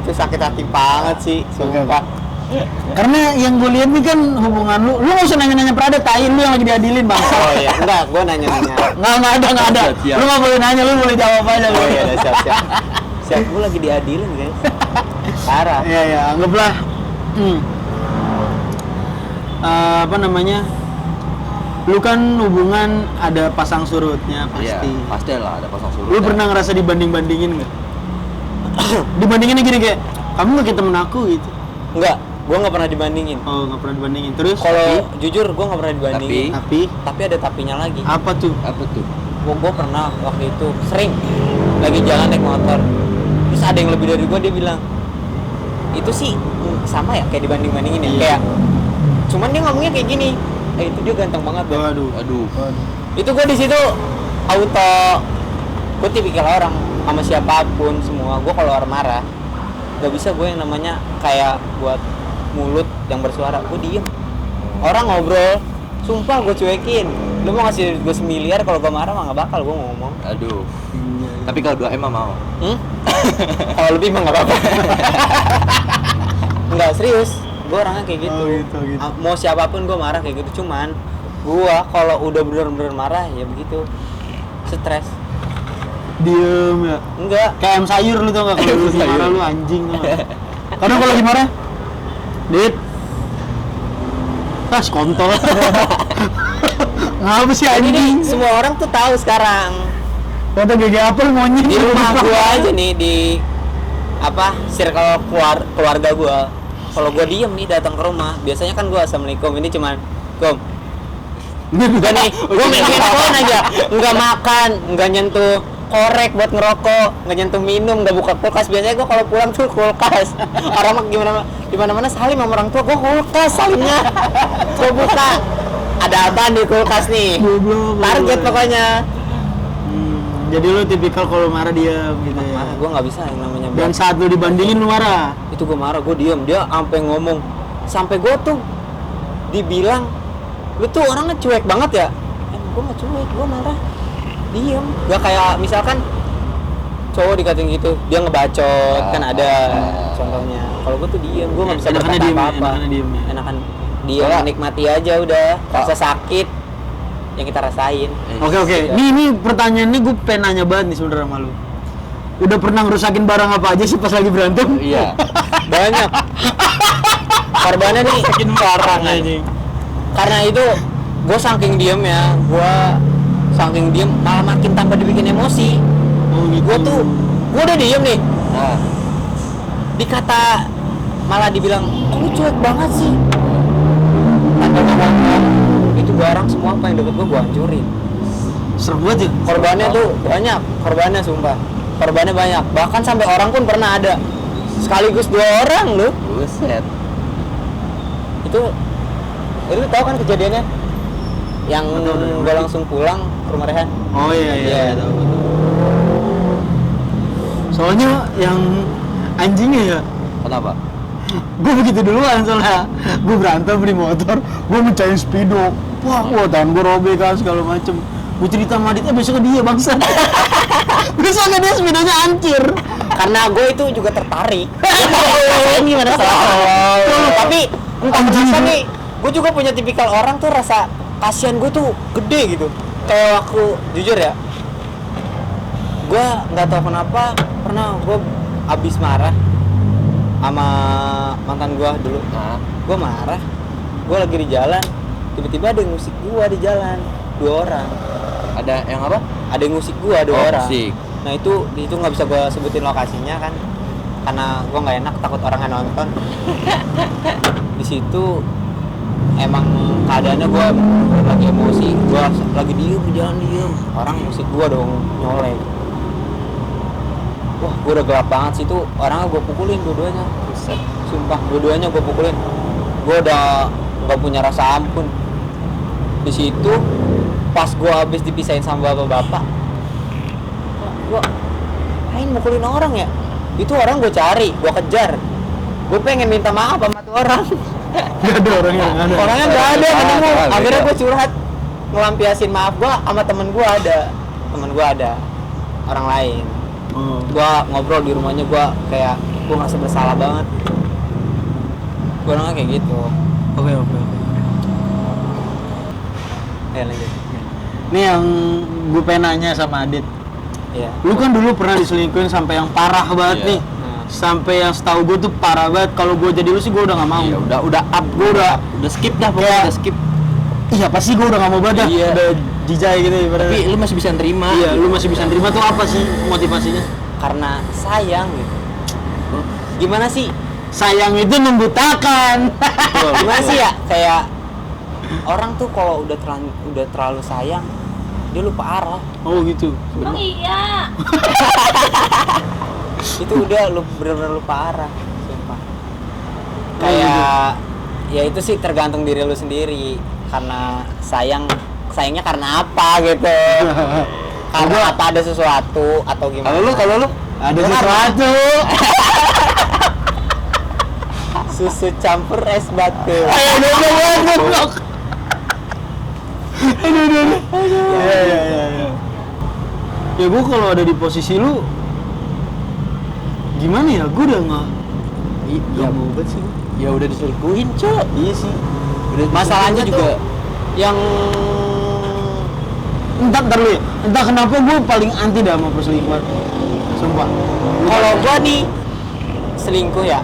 Itu sakit hati banget sih, sumpah. Karena yang gue lihat nih kan hubungan lu nggak usah nanya-nanya Prada, tai lu yang lagi diadilin bang. Oh iya, enggak, gue nanya-nanya. Nggak ada. Siap. Lu nggak boleh nanya, lu boleh jawab aja. Oh iya, udah siap. Siap, gue lagi diadilin guys. Parah. Iya, anggaplah. Apa namanya? Lu kan hubungan ada pasang surutnya pasti. Iya, pasti lah ada pasang surut. Lu pernah ngerasa dibanding-bandingin nggak? Dibandinginnya gini kayak, kamu nggak kayak temen aku gitu. Enggak, gue nggak pernah dibandingin. Oh, nggak pernah dibandingin. Terus? Kalau jujur, gue nggak pernah dibandingin. Tapi Tapi ada tapinya lagi. apa tuh? apa tuh? Gue pernah waktu itu sering lagi jalan naik motor, terus ada yang lebih dari gue, dia bilang itu sih sama ya kayak dibanding-bandingin ya. Iya. Kayak cuman dia ngomongnya kayak gini, itu dia ganteng banget deh. Aduh. Itu gue di situ auto, gue tipikal orang sama siapapun semua, gue kalau orang marah Gak bisa gue yang namanya kayak buat mulut yang bersuara, gue diem. Orang ngobrol, sumpah gue cuekin. Lu mau ngasih gue semiliar, kalau gue marah mah gak bakal gue ngomong. Aduh. Tapi kalau 2M mah mau. Kalau lebih mah gak apa-apa. Enggak, serius. Gue orangnya kayak gitu. Oh, gitu. Mau siapapun gue marah kayak gitu. Cuman gue kalau udah bener-bener marah ya begitu. Stres. Diem ya. Enggak. Kayak ayam sayur lu tau gak, kalau lu lagi marah lu anjing tau gak? Karena kalau lagi marah, Dit, tas kontol. Ngapa sih Ini anjing? semua orang tuh tahu sekarang. Kata gigi apel monyet Di rumah gue aja nih, di apa circle keluarga gue. Kalau gue diem nih datang ke rumah, biasanya kan gue assalamualaikum, ini cuman kom. Udah nih, gue main handphone aja, nggak makan, nggak nyentuh korek buat ngerokok, nggak nyentuh minum, nggak buka kulkas. Biasanya gue kalau pulang tuh kulkas. Orang mah di mana salim sama orang tua, gue kulkas salimnya. Gue buka, ada apa di kulkas nih? Goblok, Target goblok. pokoknya. Jadi lu tipikal kalau marah diam gitu ya. Marah, gue nggak bisa yang namanya. Dan saat lu dibandingin lu marah. Itu gue marah, gue diem. Dia sampai ngomong, sampai gue tuh dibilang, lu tuh orangnya cuek banget ya. Gue nggak cuek, gue marah diem. Gak kayak misalkan cowok dikatain gitu, dia ngebacot, kan ada contohnya. Kalau gue tuh diem, gue nggak bisa Enakannya berkata diem ya, apa-apa. enakannya diem ya. Enakan diem, menikmati aja udah. Rasa sakit yang kita rasain. Oke. Nih pertanyaannya gue pengen nanya banget nih sebenarnya sama lu. Udah pernah ngerusakin barang apa aja sih pas lagi berantem? Iya. Banyak. Korbannya nih Ngerusakin barang aja. karena itu gue saking diem ya, malah makin tambah dibikin emosi. Oh gitu. Gue udah diem nih, Nah, dikata malah dibilang, "Kok lu cuek banget sih?" Tandanya ngomong, itu barang semua apa yang deket gue hancurin. Serem banget ya. Korbannya tuh banyak, sumpah korbannya banyak, bahkan sampai orang pun pernah ada, sekaligus 2 orang loh. buset. Itu tahu kan kejadiannya yang gue langsung pulang ke rumah Rehan. Oh iya. Iya. Tahu. Soalnya yang anjingnya ya, Kenapa? gue begitu duluan soalnya. Gue berantem di motor, gue mencahin speedo. Wah, tangan gue robek kan segala macem. Gue cerita sama Aditnya, besoknya dia bangsa. Besoknya dia speedonya hancur. Karena gue itu juga tertarik. Ini gimana salah? Tapi entah kenapa nih, gue juga punya tipikal orang tuh rasa kasihan gue tuh gede gitu. Kayak aku jujur ya, gue nggak tahu kenapa pernah gue abis marah sama mantan gue dulu. Nah, Gue marah, gue lagi di jalan, tiba-tiba ada yang ngusik gue di jalan, 2 orang. ada yang apa? Ada yang ngusik gue 2 Oh, orang. musik. Nah itu nggak bisa gue sebutin lokasinya kan, karena gue nggak enak takut orang nggak nonton. Di situ emang keadaannya gue lagi emosi, gue lagi diem di jalan diem, orang musik gue dong nyolek. Wah, gue udah gelap banget sih, tuh orangnya gue pukulin dua-duanya. Buset. Sumpah, dua-duanya gue pukulin. Gue udah nggak punya rasa ampun. Di situ pas gue habis dipisahin sama bapak-bapak, gue main mukulin orang ya. Itu orang gue cari, gue kejar. Gue pengen minta maaf sama tuh orang. Gak ada orangnya, nggak ada. Orangnya nggak ada, ketemu. Ah, Akhirnya beda. gue curhat, ngelampiasin maaf gue sama temen gue ada orang lain. Oh. Gue ngobrol di rumahnya, gue kayak gue ngerasa bersalah banget. Gue orangnya kayak gitu. Oke. Ya lanjut. Ini yang gue pengen nanya sama Adit. Iya. Lu kan dulu pernah diselingkuhin sampai yang parah banget Iya. nih. Sampai yang setahu gue tuh parah banget. Kalau gue jadi lu sih gue udah nggak mau. Iya, udah up, gue udah skip dah pokoknya, Kayak- udah skip. iya pasti gue udah nggak mau banget dah. Iya. Udah jijai gitu ibaratnya. Tapi lu masih bisa nerima. Iya, lu masih bisa nerima tuh apa sih motivasinya? Karena sayang gitu. Gimana sih? Sayang itu membutakan. Gimana sih ya? Kayak orang tuh kalau udah terlalu sayang, dia lupa arah. Oh gitu. Emang iya. Itu udah bener-bener lupa arah, sumpah. Kayak ya itu sih tergantung diri lu sendiri. Karena sayangnya karena apa gitu. Karena apa ada sesuatu atau gimana? Kalau lu Ada Gua sesuatu. susu campur es batu. Ayo goblok. Aduh. Ya. Ya gue kalau ada di posisi lu gimana ya? Gue udah nggak mau banget sih. Ya udah diselingkuhin, Cok. Iya sih. Udah Masalahnya juga tuh yang Entah lu ya. Entah kenapa gue paling anti dah sama perselingkuhan. Sumpah. kalau gua nih selingkuh ya,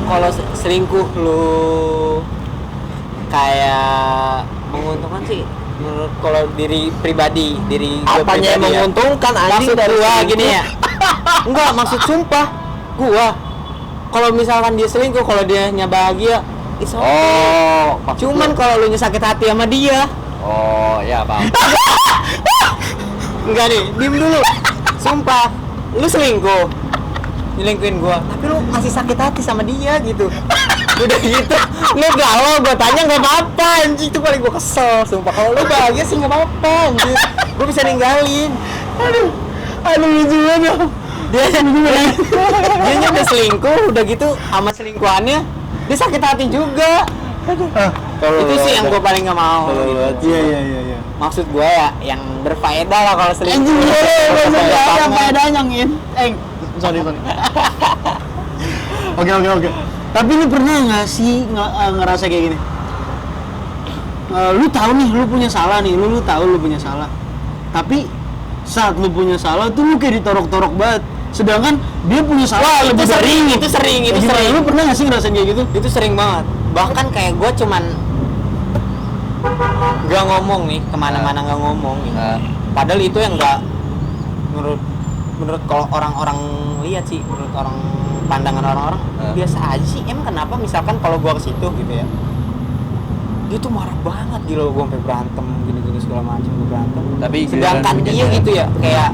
kalau selingkuh lu kayak menguntungkan sih menurut kalau diri pribadi, diri gua apanya yang pribadi ya. menguntungkan anjing Maksud dari gua selingkuh? gini ya. Enggak, maksud sumpah gua kalau misalkan dia selingkuh, kalau dia nya bahagia, it's okay. Oh, maksud Cuman lu- kalau lu nya sakit hati sama dia, oh, ya paham. enggak nih, diem dulu. Sumpah, lu selingkuh, nyelingkuhin gua, tapi lu masih sakit hati sama dia gitu. Udah gitu, lu galau, gua tanya nggak apa-apa, anjing, itu paling gua kesel. Sumpah, kalau lu bahagia sih nggak apa-apa, anjing. Gua bisa ninggalin. Aduh lucu banget. Dia udah selingkuh, udah gitu sama selingkuhannya, dia sakit hati juga. Itu sih yang gua paling nggak mau. Gitu. Iya. Maksud gua ya, yang berfaedah lah kalau selingkuh. Anjing Berfaedah ada banget. faedahnya ngin. Sorry. Oke. Tapi lu pernah nggak sih ngerasa kayak gini? Lu tahu nih, lu punya salah nih, lu tahu lu punya salah. Tapi saat lu punya salah tuh lu kayak ditorok-torok banget. Sedangkan dia punya salah lebih dari lu. itu sering. Gimana? Lu pernah nggak sih ngerasain kayak gitu? Itu sering banget. Bahkan kayak gue cuman gak ngomong nih, kemana-mana gak ngomong gitu. Padahal itu yang gak menurut kalau orang-orang lihat sih, menurut orang pandangan orang-orang biasa aja sih. Emang kenapa misalkan kalau gue ke situ gitu ya, dia tuh marah banget gitu, gue sampai berantem gini-gini segala macam, gue berantem. Tapi sedangkan giliran dia punya- gitu ya kayak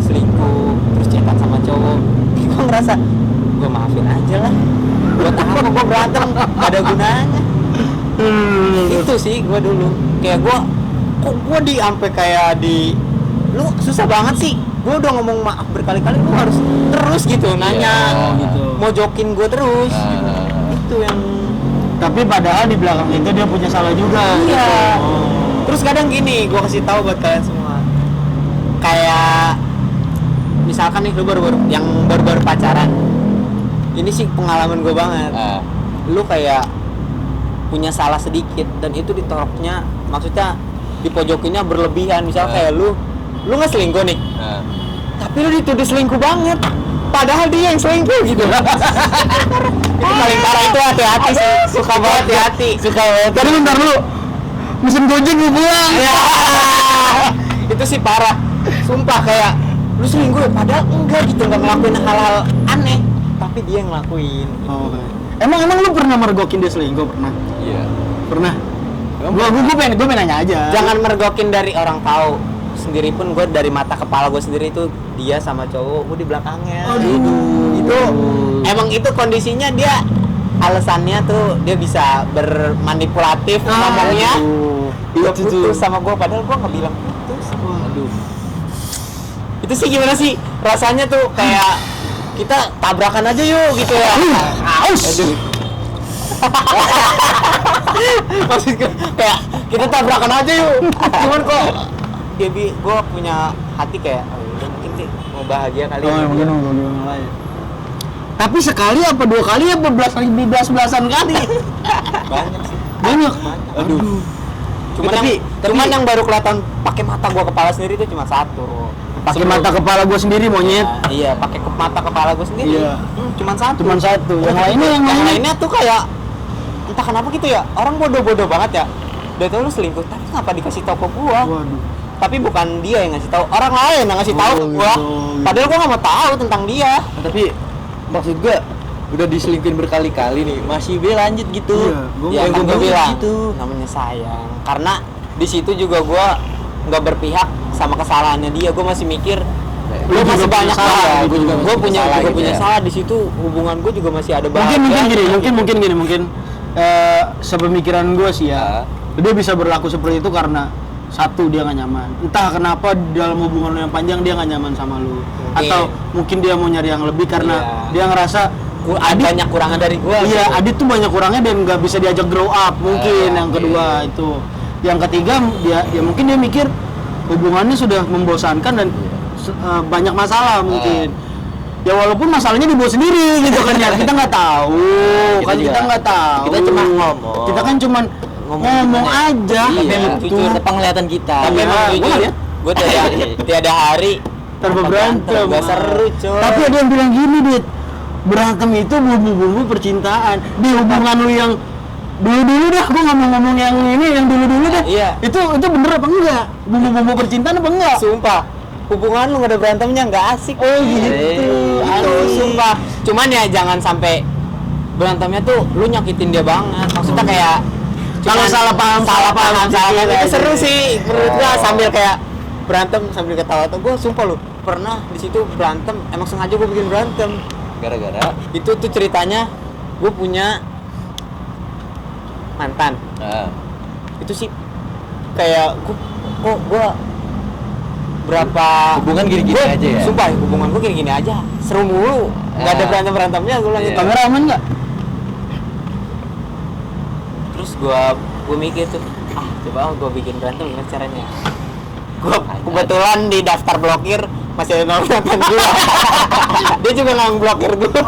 selingkuh terus chatan sama cowok, gue ngerasa gue maafin aja lah, buat apa gue berantem, gak ada gunanya. Itu sih gue dulu kayak gue sampai kayak di lu susah banget sih, gue udah ngomong maaf berkali-kali, lu harus terus gitu nanya, gitu. mojokin gue terus gitu. Itu yang Tapi padahal di belakang itu dia punya salah juga. iya. Gitu. Oh. Terus kadang gini, gue kasih tahu buat kalian semua, kayak misalkan nih lu baru pacaran, ini sih pengalaman gue banget. Lu kayak punya salah sedikit dan itu ditoroknya, maksudnya dipojokinnya berlebihan. Misal kayak lu nggak selingkuh nih, tapi lu dituduh selingkuh banget, padahal dia yang selingkuh gitu. Itu paling parah, itu hati-hati sih, suka banget hati-hati. Tadi bentar lu. Mesin Gojek lu pulang. Ya, itu sih parah, sumpah. Kayak lu selingkuh ya, padahal enggak gitu, nggak ngelakuin hal-hal aneh, tapi dia yang ngelakuin. Oh, oke. Emang lu pernah mergokin dia selingkuh? Pernah? Iya. Pernah? Gue pengen nanya aja. Jangan mergokin dari orang tahu, sendiri pun gue dari mata kepala gue sendiri itu dia sama cowok gue di belakangnya. Aduh. Itu emang itu kondisinya, dia alasannya tuh dia bisa bermanipulatif ngomongnya. Dia Itu tuh. putus sama gue, padahal gue nggak bilang putus. Aduh. Itu sih gimana sih rasanya tuh, kayak kita tabrakan aja yuk gitu ya. Aus. Aduh. Maksud gue kayak kita tabrakan aja yuk. Cuman kok gue punya hati kayak udah mungkin sih mau bahagia kali. Oh, mungkin mau lain. Tapi sekali apa dua kali apa belasan kali? Banyak sih. Banyak. Aduh. Cuman yang baru kelihatan pakai mata gua kepala sendiri itu cuma satu. Pakai mata kepala gue sendiri monyet. Iya, pakai mata kepala gua sendiri. Iya. Cuman satu. Cuman satu. Yang yang lainnya lainnya tuh kayak entah kenapa gitu ya. Orang bodoh-bodoh banget ya. Udah tau lu selingkuh, tapi kenapa dikasih tahu ke gua? Waduh. Tapi bukan dia yang ngasih tahu, orang lain yang ngasih tahu ke gua. Gitu. Padahal gua nggak mau tahu tentang dia. Tapi maksud gua udah diselingkuhin berkali-kali nih, masih be lanjut gitu. Iya, gua Ya, yang kan gua gua bilang gitu. namanya sayang. Karena di situ juga gua nggak berpihak sama kesalahannya dia. Gua masih mikir Lu gua juga masih punya banyak salah, salah. gua juga masih Gua salah gitu punya ya. salah di situ. Hubungan gua juga masih ada bahagia. Mungkin sepemikiran gue sih ya, dia bisa berlaku seperti itu karena satu, dia nggak nyaman. Entah kenapa dalam hubungan yang panjang dia nggak nyaman sama lu, Mungkin. atau mungkin dia mau nyari yang lebih karena Iya. dia ngerasa banyak kurangan dari gua. Iya, gitu. Adit tuh banyak kurangnya dan nggak bisa diajak grow up mungkin. Yang kedua itu, yang ketiga dia mungkin dia mikir hubungannya sudah membosankan dan banyak masalah mungkin. Ya walaupun masalahnya dibawa sendiri gitu kan ya, kita nggak tahu, kita nggak tahu. Kita cuma ngomong. Kita kan cuman ngomong aja. Tapi Iya. emang gitu. itu penglihatan kita. Tapi Iya, emang gua jujur, liat. gua tiada hari Tanpa berantem. Gak seru coy. Tapi ada yang bilang gini, Dit, berantem itu bumbu-bumbu percintaan. Di hubungan lu yang dulu-dulu dah, gua nggak mau ngomong yang ini, yang dulu-dulu dah. Iya. Itu bener apa enggak? Bumbu-bumbu percintaan apa enggak? Sumpah, hubungan lu gak ada berantemnya nggak asik. Oh gitu. Itu sumpah. Cuman ya jangan sampai berantemnya tuh lu nyakitin dia banget. Maksudnya kayak Kalau cuman salah paham itu aja. seru sih menurut gua, sambil kayak berantem sambil ketawa tuh. Gua sumpah lu pernah di situ berantem, emang sengaja gua bikin berantem. Gara-gara. Itu tuh ceritanya, gua punya mantan. Nah, Itu sih kayak gua berapa hubungan gini-gini gua- aja ya. Sumpah hubungan gua gini-gini aja, seru mulu, nggak ada berantemnya gua bilang Iya. gitu. Kamera aman nggak? Terus gua mikir tuh, coba gua bikin berantem gimana caranya. Gua kebetulan di daftar blokir masih ada nomor mantan gua. Dia juga nggak blokir gua.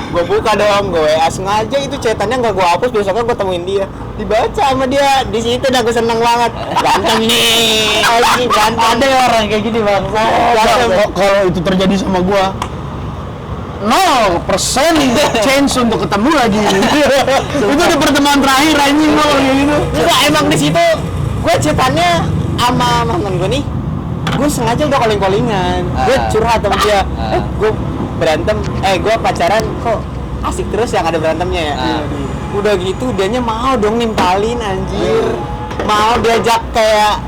Gua buka dong, gua WA sengaja itu chatannya nggak gua hapus, besoknya gua temuin dia, dibaca sama dia. Di situ udah gua seneng banget. Berantem nih, lagi berantem. Ada orang kayak gini bang. Kalau itu terjadi sama gua, 0% chance untuk ketemu lagi. Itu udah pertemuan terakhir anjing lo kayak gitu. Enggak, emang di situ gue chatannya sama mantan gue nih, gue sengaja udah calling-callingan, gue curhat sama dia, gue berantem, gue pacaran kok asik terus yang ada berantemnya ya. Udah gitu dianya mau dong nimpalin anjir, mau diajak kayak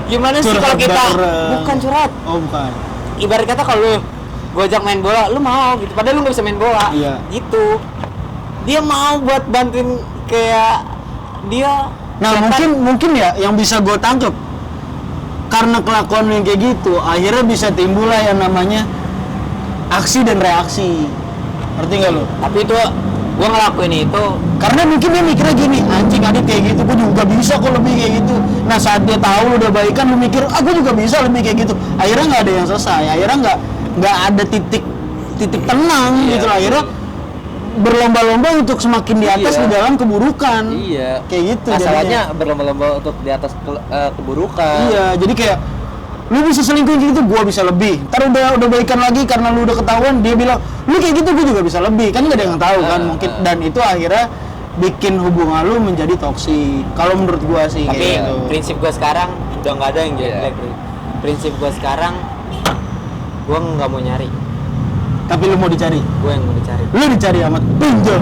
gimana sih Curhat kalau kita bareng. bukan curhat, Oh bukan. ibarat kata kalau gue ajak main bola, lu mau gitu, padahal lu nggak bisa main bola, Iya. gitu. Dia mau buat bantuin kayak dia. Nah chatan. mungkin ya yang bisa gue tangkep karena kelakuan yang kayak gitu, akhirnya bisa timbul lah yang namanya aksi dan reaksi. Ngerti nggak lo? Tapi itu gue ngelakuin itu Karena mungkin dia mikirnya gini, anjing Adit kayak gitu, gue juga bisa kok lebih kayak gitu. Nah saat dia tahu lu udah baikan, lu mikir, gue juga bisa lebih kayak gitu. Akhirnya nggak ada yang selesai, akhirnya nggak ada titik tenang gitu lah. Akhirnya berlomba-lomba untuk semakin di atas Iya. di dalam keburukan. Iya. Kayak gitu. Masalahnya jadinya. berlomba-lomba untuk di atas keburukan. Iya, jadi kayak lu bisa selingkuh gitu, gua bisa lebih. Ntar udah baikan lagi karena lu udah ketahuan, dia bilang lu kayak gitu, gua juga bisa lebih. Kan nggak ada yang tahu kan mungkin, dan itu akhirnya bikin hubungan lu menjadi toksik. Kalau menurut gua sih tapi kayak gitu. prinsip gue sekarang udah nggak ada yang jelek. Prinsip gue sekarang gue nggak mau nyari, Tapi lu mau dicari. gue yang mau dicari. Lu dicari amat pinjol.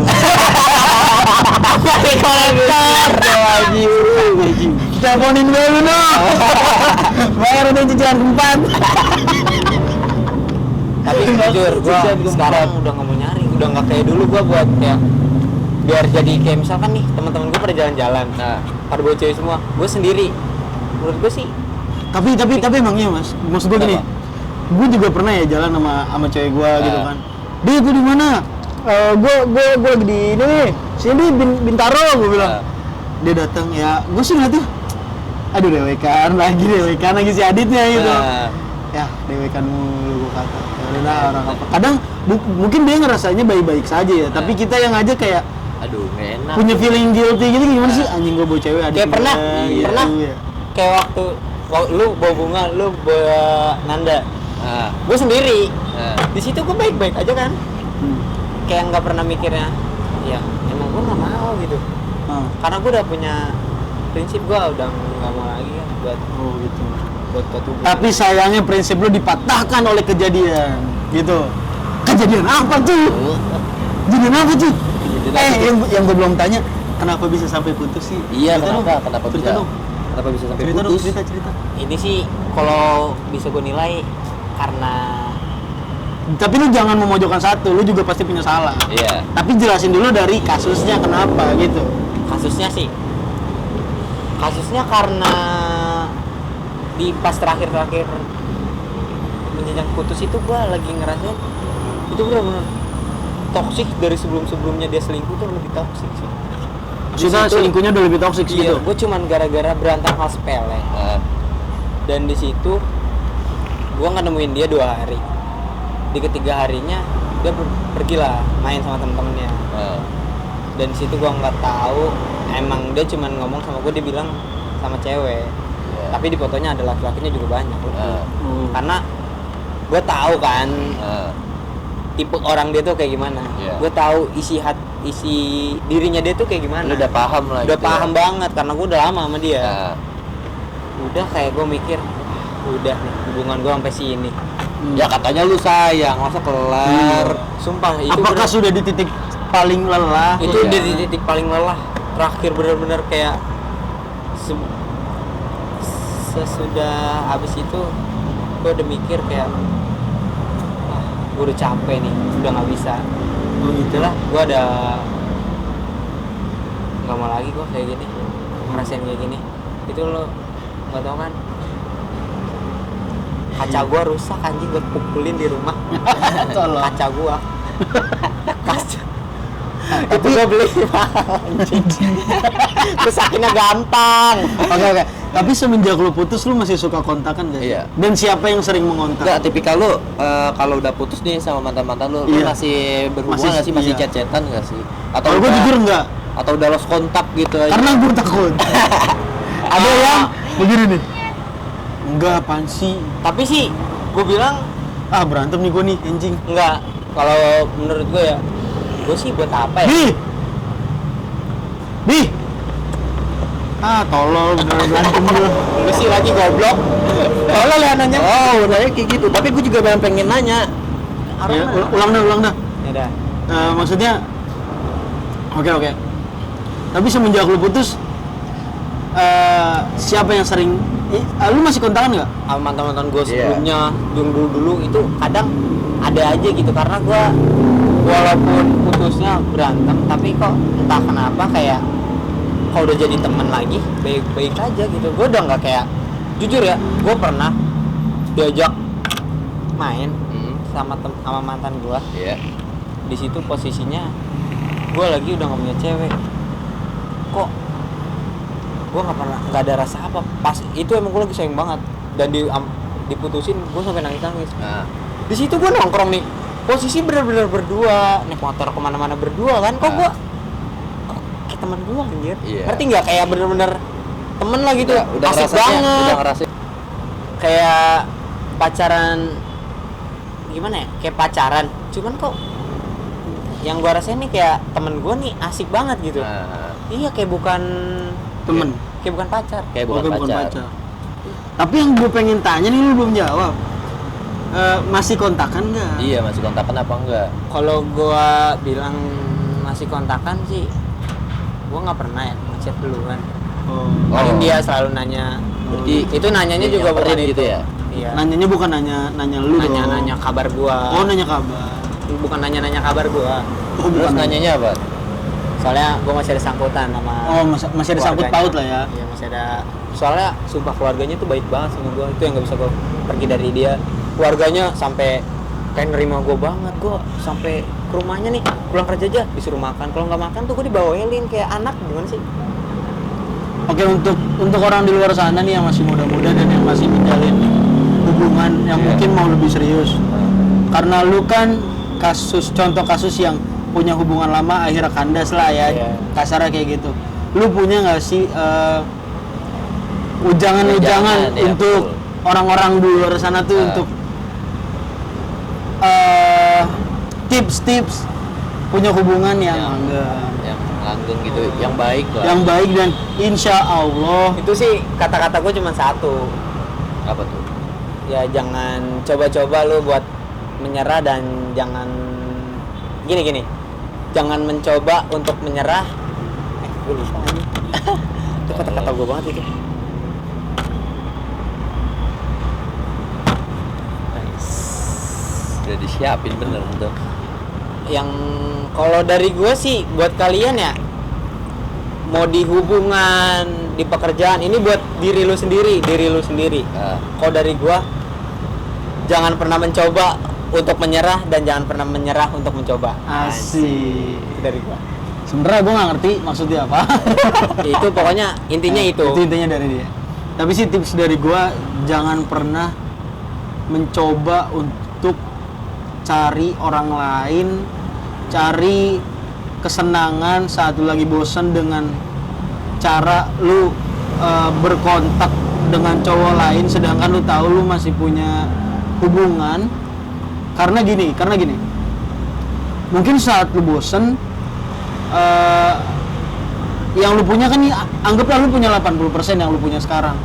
Wajib. Teleponin gue lu no. Bayar udah cicilan keempat. Tapi jujur gue sekarang udah nggak mau nyari, udah nggak kayak dulu gue buat kayak biar jadi kayak misalkan nih teman-teman gue pada jalan-jalan, pada bawa cewek semua, gue sendiri. Menurut gue sih Tapi emangnya mas, maksud gue gini, gue juga pernah ya jalan sama cewek gue gitu kan. Dia itu di mana? Gue lagi di ini nih, sini Bintaro, gue bilang. Dia datang ya, gue sih ngeliat tuh, aduh dewekan lagi si Aditnya gitu. Ya dewekan mulu gue kata. Ya udah orang apa? Kadang mungkin dia ngerasanya baik-baik saja ya, tapi kita yang aja kayak Aduh, nggak enak. punya feeling guilty gitu, gimana sih anjing gue bawa cewek Adit. kayak pernah, gitu, pernah ya. kayak waktu lu bawa bunga, lu bawa Nanda, gue sendiri. Di situ gue baik-baik aja kan, kayak nggak pernah mikirnya, ya emang gue nggak mau gitu, karena gue udah punya prinsip, gue udah nggak mau lagi kan buat gitu. buat hubungan. Tapi sayangnya prinsip lu dipatahkan oleh kejadian gitu. Kejadian apa tuh? Kejadian apa tuh? Yang gue belum tanya, kenapa bisa sampai putus sih? Iya, Cerita kenapa? dong. Kenapa Cerita bisa? dong. Kenapa bisa sampai Cerita dong, putus? cerita. Ini sih kalau bisa gue nilai karena Tapi lu jangan memojokkan satu, lu juga pasti punya salah. Iya. Tapi jelasin dulu dari kasusnya kenapa gitu. kasusnya karena di pas terakhir menjenjang putus itu gue lagi ngerasain itu bener-bener toksik dari sebelumnya dia selingkuh tuh lebih toksik sih. Maksudnya selingkuhnya udah lebih toksik Iya, gitu. gue cuman gara-gara berantem hal sepele. Dan di situ gue nggak nemuin dia 2 hari. Di ketiga harinya dia pergilah main sama temen-temennya. Dan di situ gue nggak tahu, emang dia cuman ngomong sama gue, dia bilang sama cewek. Tapi di fotonya ada laki-lakinya juga banyak. Karena gue tahu kan tipe orang dia tuh kayak gimana. Gue tahu isi dirinya dia tuh kayak gimana. Lu udah paham lah. Udah gitu paham banget karena gue udah lama sama dia. Udah kayak gue mikir, udah nih hubungan gue sampai sini. Ya katanya lu sayang, masa kelar. Sumpah itu Apakah sudah di titik paling lelah? itu Iya. udah di titik paling lelah. Terakhir benar-benar kayak sesudah habis itu gue udah mikir kayak gue udah capek nih, udah nggak bisa. Itulah gue ada nggak mau lagi gue kayak gini, ngerasain kayak gini. Itu lo nggak tau kan, kaca gue rusak anjing, gue pukulin di rumah. Tolong. Kaca gue kaca itu gue beli mahal anjing. Terus akhirnya gampang. Oke. Tapi semenjak lu putus lu masih suka kontakan gak? Iya. Dan siapa yang sering mengontak? Enggak, tipikal lu kalau udah putus nih sama mantan-mantan lu, lu Iya. masih berhubungan nggak sih? Masih iya. chat-chatan nggak sih? Atau Kalau gue udah- jujur enggak. Atau udah lost kontak gitu aja? Karena gue takut. Ada yang begini nih. Enggak, apaan sih? Tapi sih gue bilang Ah, berantem nih gue nih, anjing. enggak. Kalau menurut gue ya, gue sih buat apa ya? Bi. Ah, tolol beneran berantem lu. Lu sih lagi goblok. Tolol ya nanya. Oh, nanya kayak gitu. Tapi gue juga pengen nanya. Ya, ulang dah. Ya udah. Maksudnya Oke. Tapi semenjak lu putus siapa yang sering lu masih kontakan nggak? Sama mantan-mantan gue Iya. sebelumnya, yang dulu itu kadang ada aja gitu, karena gue walaupun putusnya berantem, tapi kok entah kenapa kayak kalau udah jadi temen lagi baik-baik aja gitu. Gue udah nggak kayak, jujur ya, gue pernah diajak main sama mantan gue. Iya. Di situ posisinya gue lagi udah nggak punya cewek, kok gue nggak ada rasa apa. Pas itu emang gue lagi sayang banget, dan diputusin gue sampai nangis. Nah, Di situ gue nongkrong nih, posisi bener-bener berdua, naik motor kemana-mana berdua kan. Kok gue kayak teman gue anjir. Iya. Ngerti nggak, kayak bener-bener temen lah gitu. udah Asik ngerasanya, banget, udah ngerasain. kayak pacaran, gimana ya, kayak pacaran, cuman kok yang gue rasain nih kayak temen gue nih asik banget gitu. Nah, Iya, kayak bukan Temen. kayak bukan pacar. kayak Oke, bukan pacar. Tapi yang gue pengen tanya nih lu belum jawab. Masih kontakan nggak? Iya, masih kontakan apa enggak? Kalau gua bilang masih kontakan sih, gua nggak pernah ya ngechat duluan. Paling dia selalu nanya. Berarti Itu nanyanya dia juga bukan nyamperin gitu itu. ya? Iya. Nanyanya bukan nanya lu dong. Nanya kabar gua. Oh, nanya kabar. Bukan nanya kabar gua. Oh, Terus bukan nanyanya apa? Soalnya gua masih ada sangkutan sama. Oh, masih ada sangkut keluarganya. paut lah ya. Iya, masih ada. Soalnya sumpah keluarganya tuh baik banget sama gua. Itu yang nggak bisa gua pergi dari dia. Keluarganya sampai kayak nerima gue banget. Gue sampai ke rumahnya nih, pulang kerja aja disuruh makan. Kalau nggak makan tuh gue dibawain kayak anak. Gimana sih? Oke, untuk orang di luar sana nih yang masih muda-muda dan yang masih menjalin hubungan yang mungkin mau lebih serius. Karena lu kan contoh kasus yang punya hubungan lama akhirnya kandas lah ya. Iya. Kasarnya kayak gitu. Lu punya nggak sih ujangan-ujangan Ujangan, ya, untuk betul. orang-orang di luar sana tuh untuk tips-tips punya hubungan yang yang langgeng gitu, yang baik lah. yang baik dan insya Allah Itu sih kata-kata gue cuma satu. Apa tuh? Ya jangan coba-coba lu buat menyerah, dan jangan gini. Jangan mencoba untuk menyerah. Gue lupa ini. Itu kata-kata gue banget itu. Udah disiapin bener tuh. Yang kalau dari gue sih buat kalian ya, mau di hubungan, di pekerjaan, ini buat diri lu sendiri. Ah, Kalau dari gue, jangan pernah mencoba untuk menyerah dan jangan pernah menyerah untuk mencoba. Asik. Itu dari gua. Sebenarnya gue nggak ngerti maksudnya apa. Itu pokoknya intinya itu. Itu intinya dari dia. Tapi sih tips dari gue, jangan pernah mencoba untuk cari orang lain, cari kesenangan saat lu lagi bosen dengan cara lu berkontak dengan cowok lain, sedangkan lu tahu lu masih punya hubungan. Karena gini, mungkin saat lu bosen, yang lu punya kan, anggaplah lu punya 80% yang lu punya sekarang,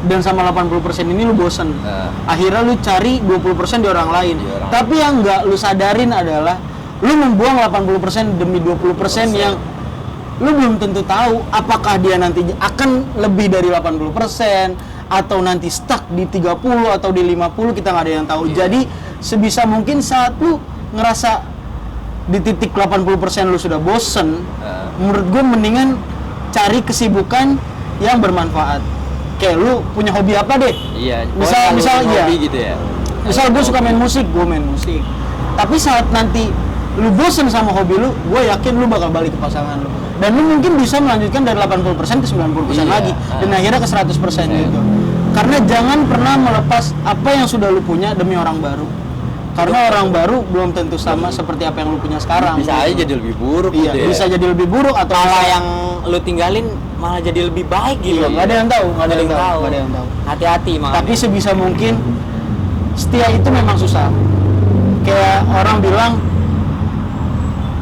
dan sama 80% ini lu bosen. Akhirnya lu cari 20% di orang lain. Tapi yang nggak lu sadarin adalah lu membuang 80% demi 20% yang lu belum tentu tahu apakah dia nanti akan lebih dari 80% atau nanti stuck di 30 atau di 50, kita nggak ada yang tahu. Jadi sebisa mungkin saat lu ngerasa di titik 80% lu sudah bosen, menurut gue mendingan cari kesibukan yang bermanfaat. Kayak lu punya hobi apa deh? Iya. Misal hobi gitu ya. Misal gue suka main musik, gue main musik. Tapi saat nanti lu bosen sama hobi lu, gue yakin lu bakal balik ke pasangan lu. Dan lu mungkin bisa melanjutkan dari 80% ke 90% lagi. Dan akhirnya ke 100% gitu. Karena jangan pernah melepas apa yang sudah lu punya demi orang baru. Karena orang baru belum tentu sama seperti apa yang lu punya sekarang. Bisa aja jadi lebih buruk Iya, gitu ya. bisa jadi lebih buruk atau Malah yang lu tinggalin malah jadi lebih baik gitu. Iya, nggak ada yang tahu, nggak ada yang tahu. Hati-hati makanya. Tapi sebisa mungkin setia itu memang susah. Kayak orang bilang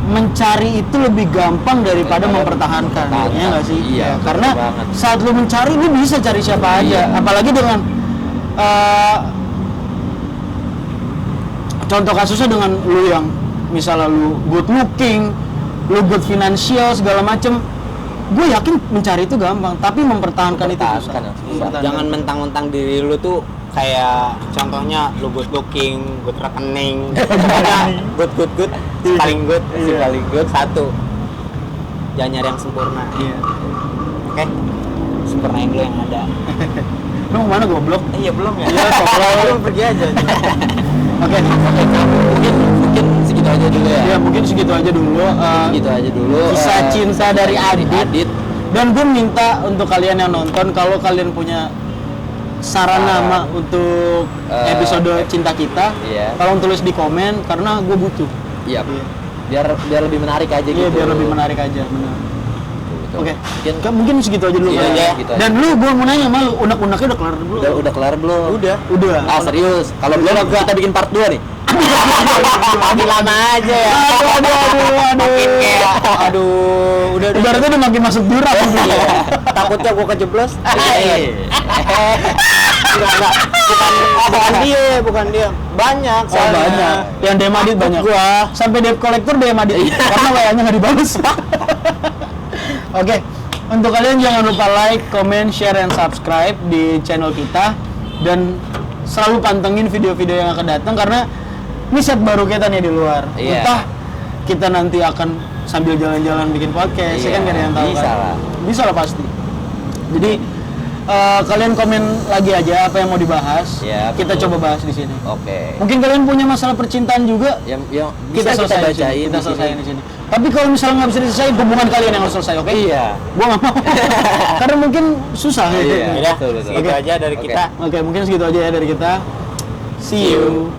mencari itu lebih gampang daripada mempertahankan. Ya nggak sih? Iya, Karena banget. saat lu mencari, lu bisa cari siapa aja. Apalagi dengan contoh kasusnya dengan lu yang misalnya lu good looking, lu good financial segala macem, gue yakin mencari itu gampang, tapi mempertahankan itu susah. Jangan mentang-mentang diri lu tuh kayak contohnya lu good looking, good rekening, good paling good, si paling good satu. Jangan nyari yang sempurna. Iya. Oke? Sempurnain dulu yang ada. Lu mau mana goblok? Iya belum ya? Iya, tolong. Lu pergi aja. Oke. Mungkin segitu aja dulu ya. Ya mungkin segitu aja dulu. Segitu aja dulu. Kisah cinta dari Adit. Adit. Dan gue minta untuk kalian yang nonton, kalau kalian punya saran nama untuk episode cinta kita, Iya. tolong tulis di komen karena gue butuh. Iya. Biar lebih menarik aja Iya, gitu. biar lebih menarik aja, benar. Gitu. Oke. Mungkin Mungkin segitu aja dulu Iya, kali ya. gitu aja. Dan lu, gue mau nanya sama lu, unek-uneknya udah kelar belum? udah kelar belum? Udah. Ah, serius. Kalau belum kita bikin part 2 nih. Makin lama aja ya. Aduh. Udah. Ibaratnya udah makin masuk jurang. Takutnya gua kejeblos. Enggak. Bukan dia. Banyak Oh, soalnya. banyak. Yang DM Adit banyak. Gua. Sampai debt collector DM Adit. Karena WA-nya nggak dibalas. Oke. Untuk kalian jangan lupa like, comment, share, and subscribe di channel kita. Dan selalu pantengin video-video yang akan datang karena ini set baru kita nih di luar. Iya. Entah kita nanti akan sambil jalan-jalan bikin podcast, ya kan gak ada yang tahu bisa kan? lah. Bisa lah pasti. Jadi kalian komen lagi aja apa yang mau dibahas. Ya, kita betul. coba bahas di sini. Oke. Mungkin kalian punya masalah percintaan juga, Yang kita bisa kita selesaiin bacain kita di selesaiin sini. di sini. Tapi kalau misalnya nggak bisa diselesaikan, hubungan kalian yang harus selesai, oke? Iya. Gua nggak mau. Karena mungkin susah gitu. Iya. Udah, Betul. segitu Oke. aja dari Oke. kita. Oke, mungkin segitu aja ya dari kita. See you.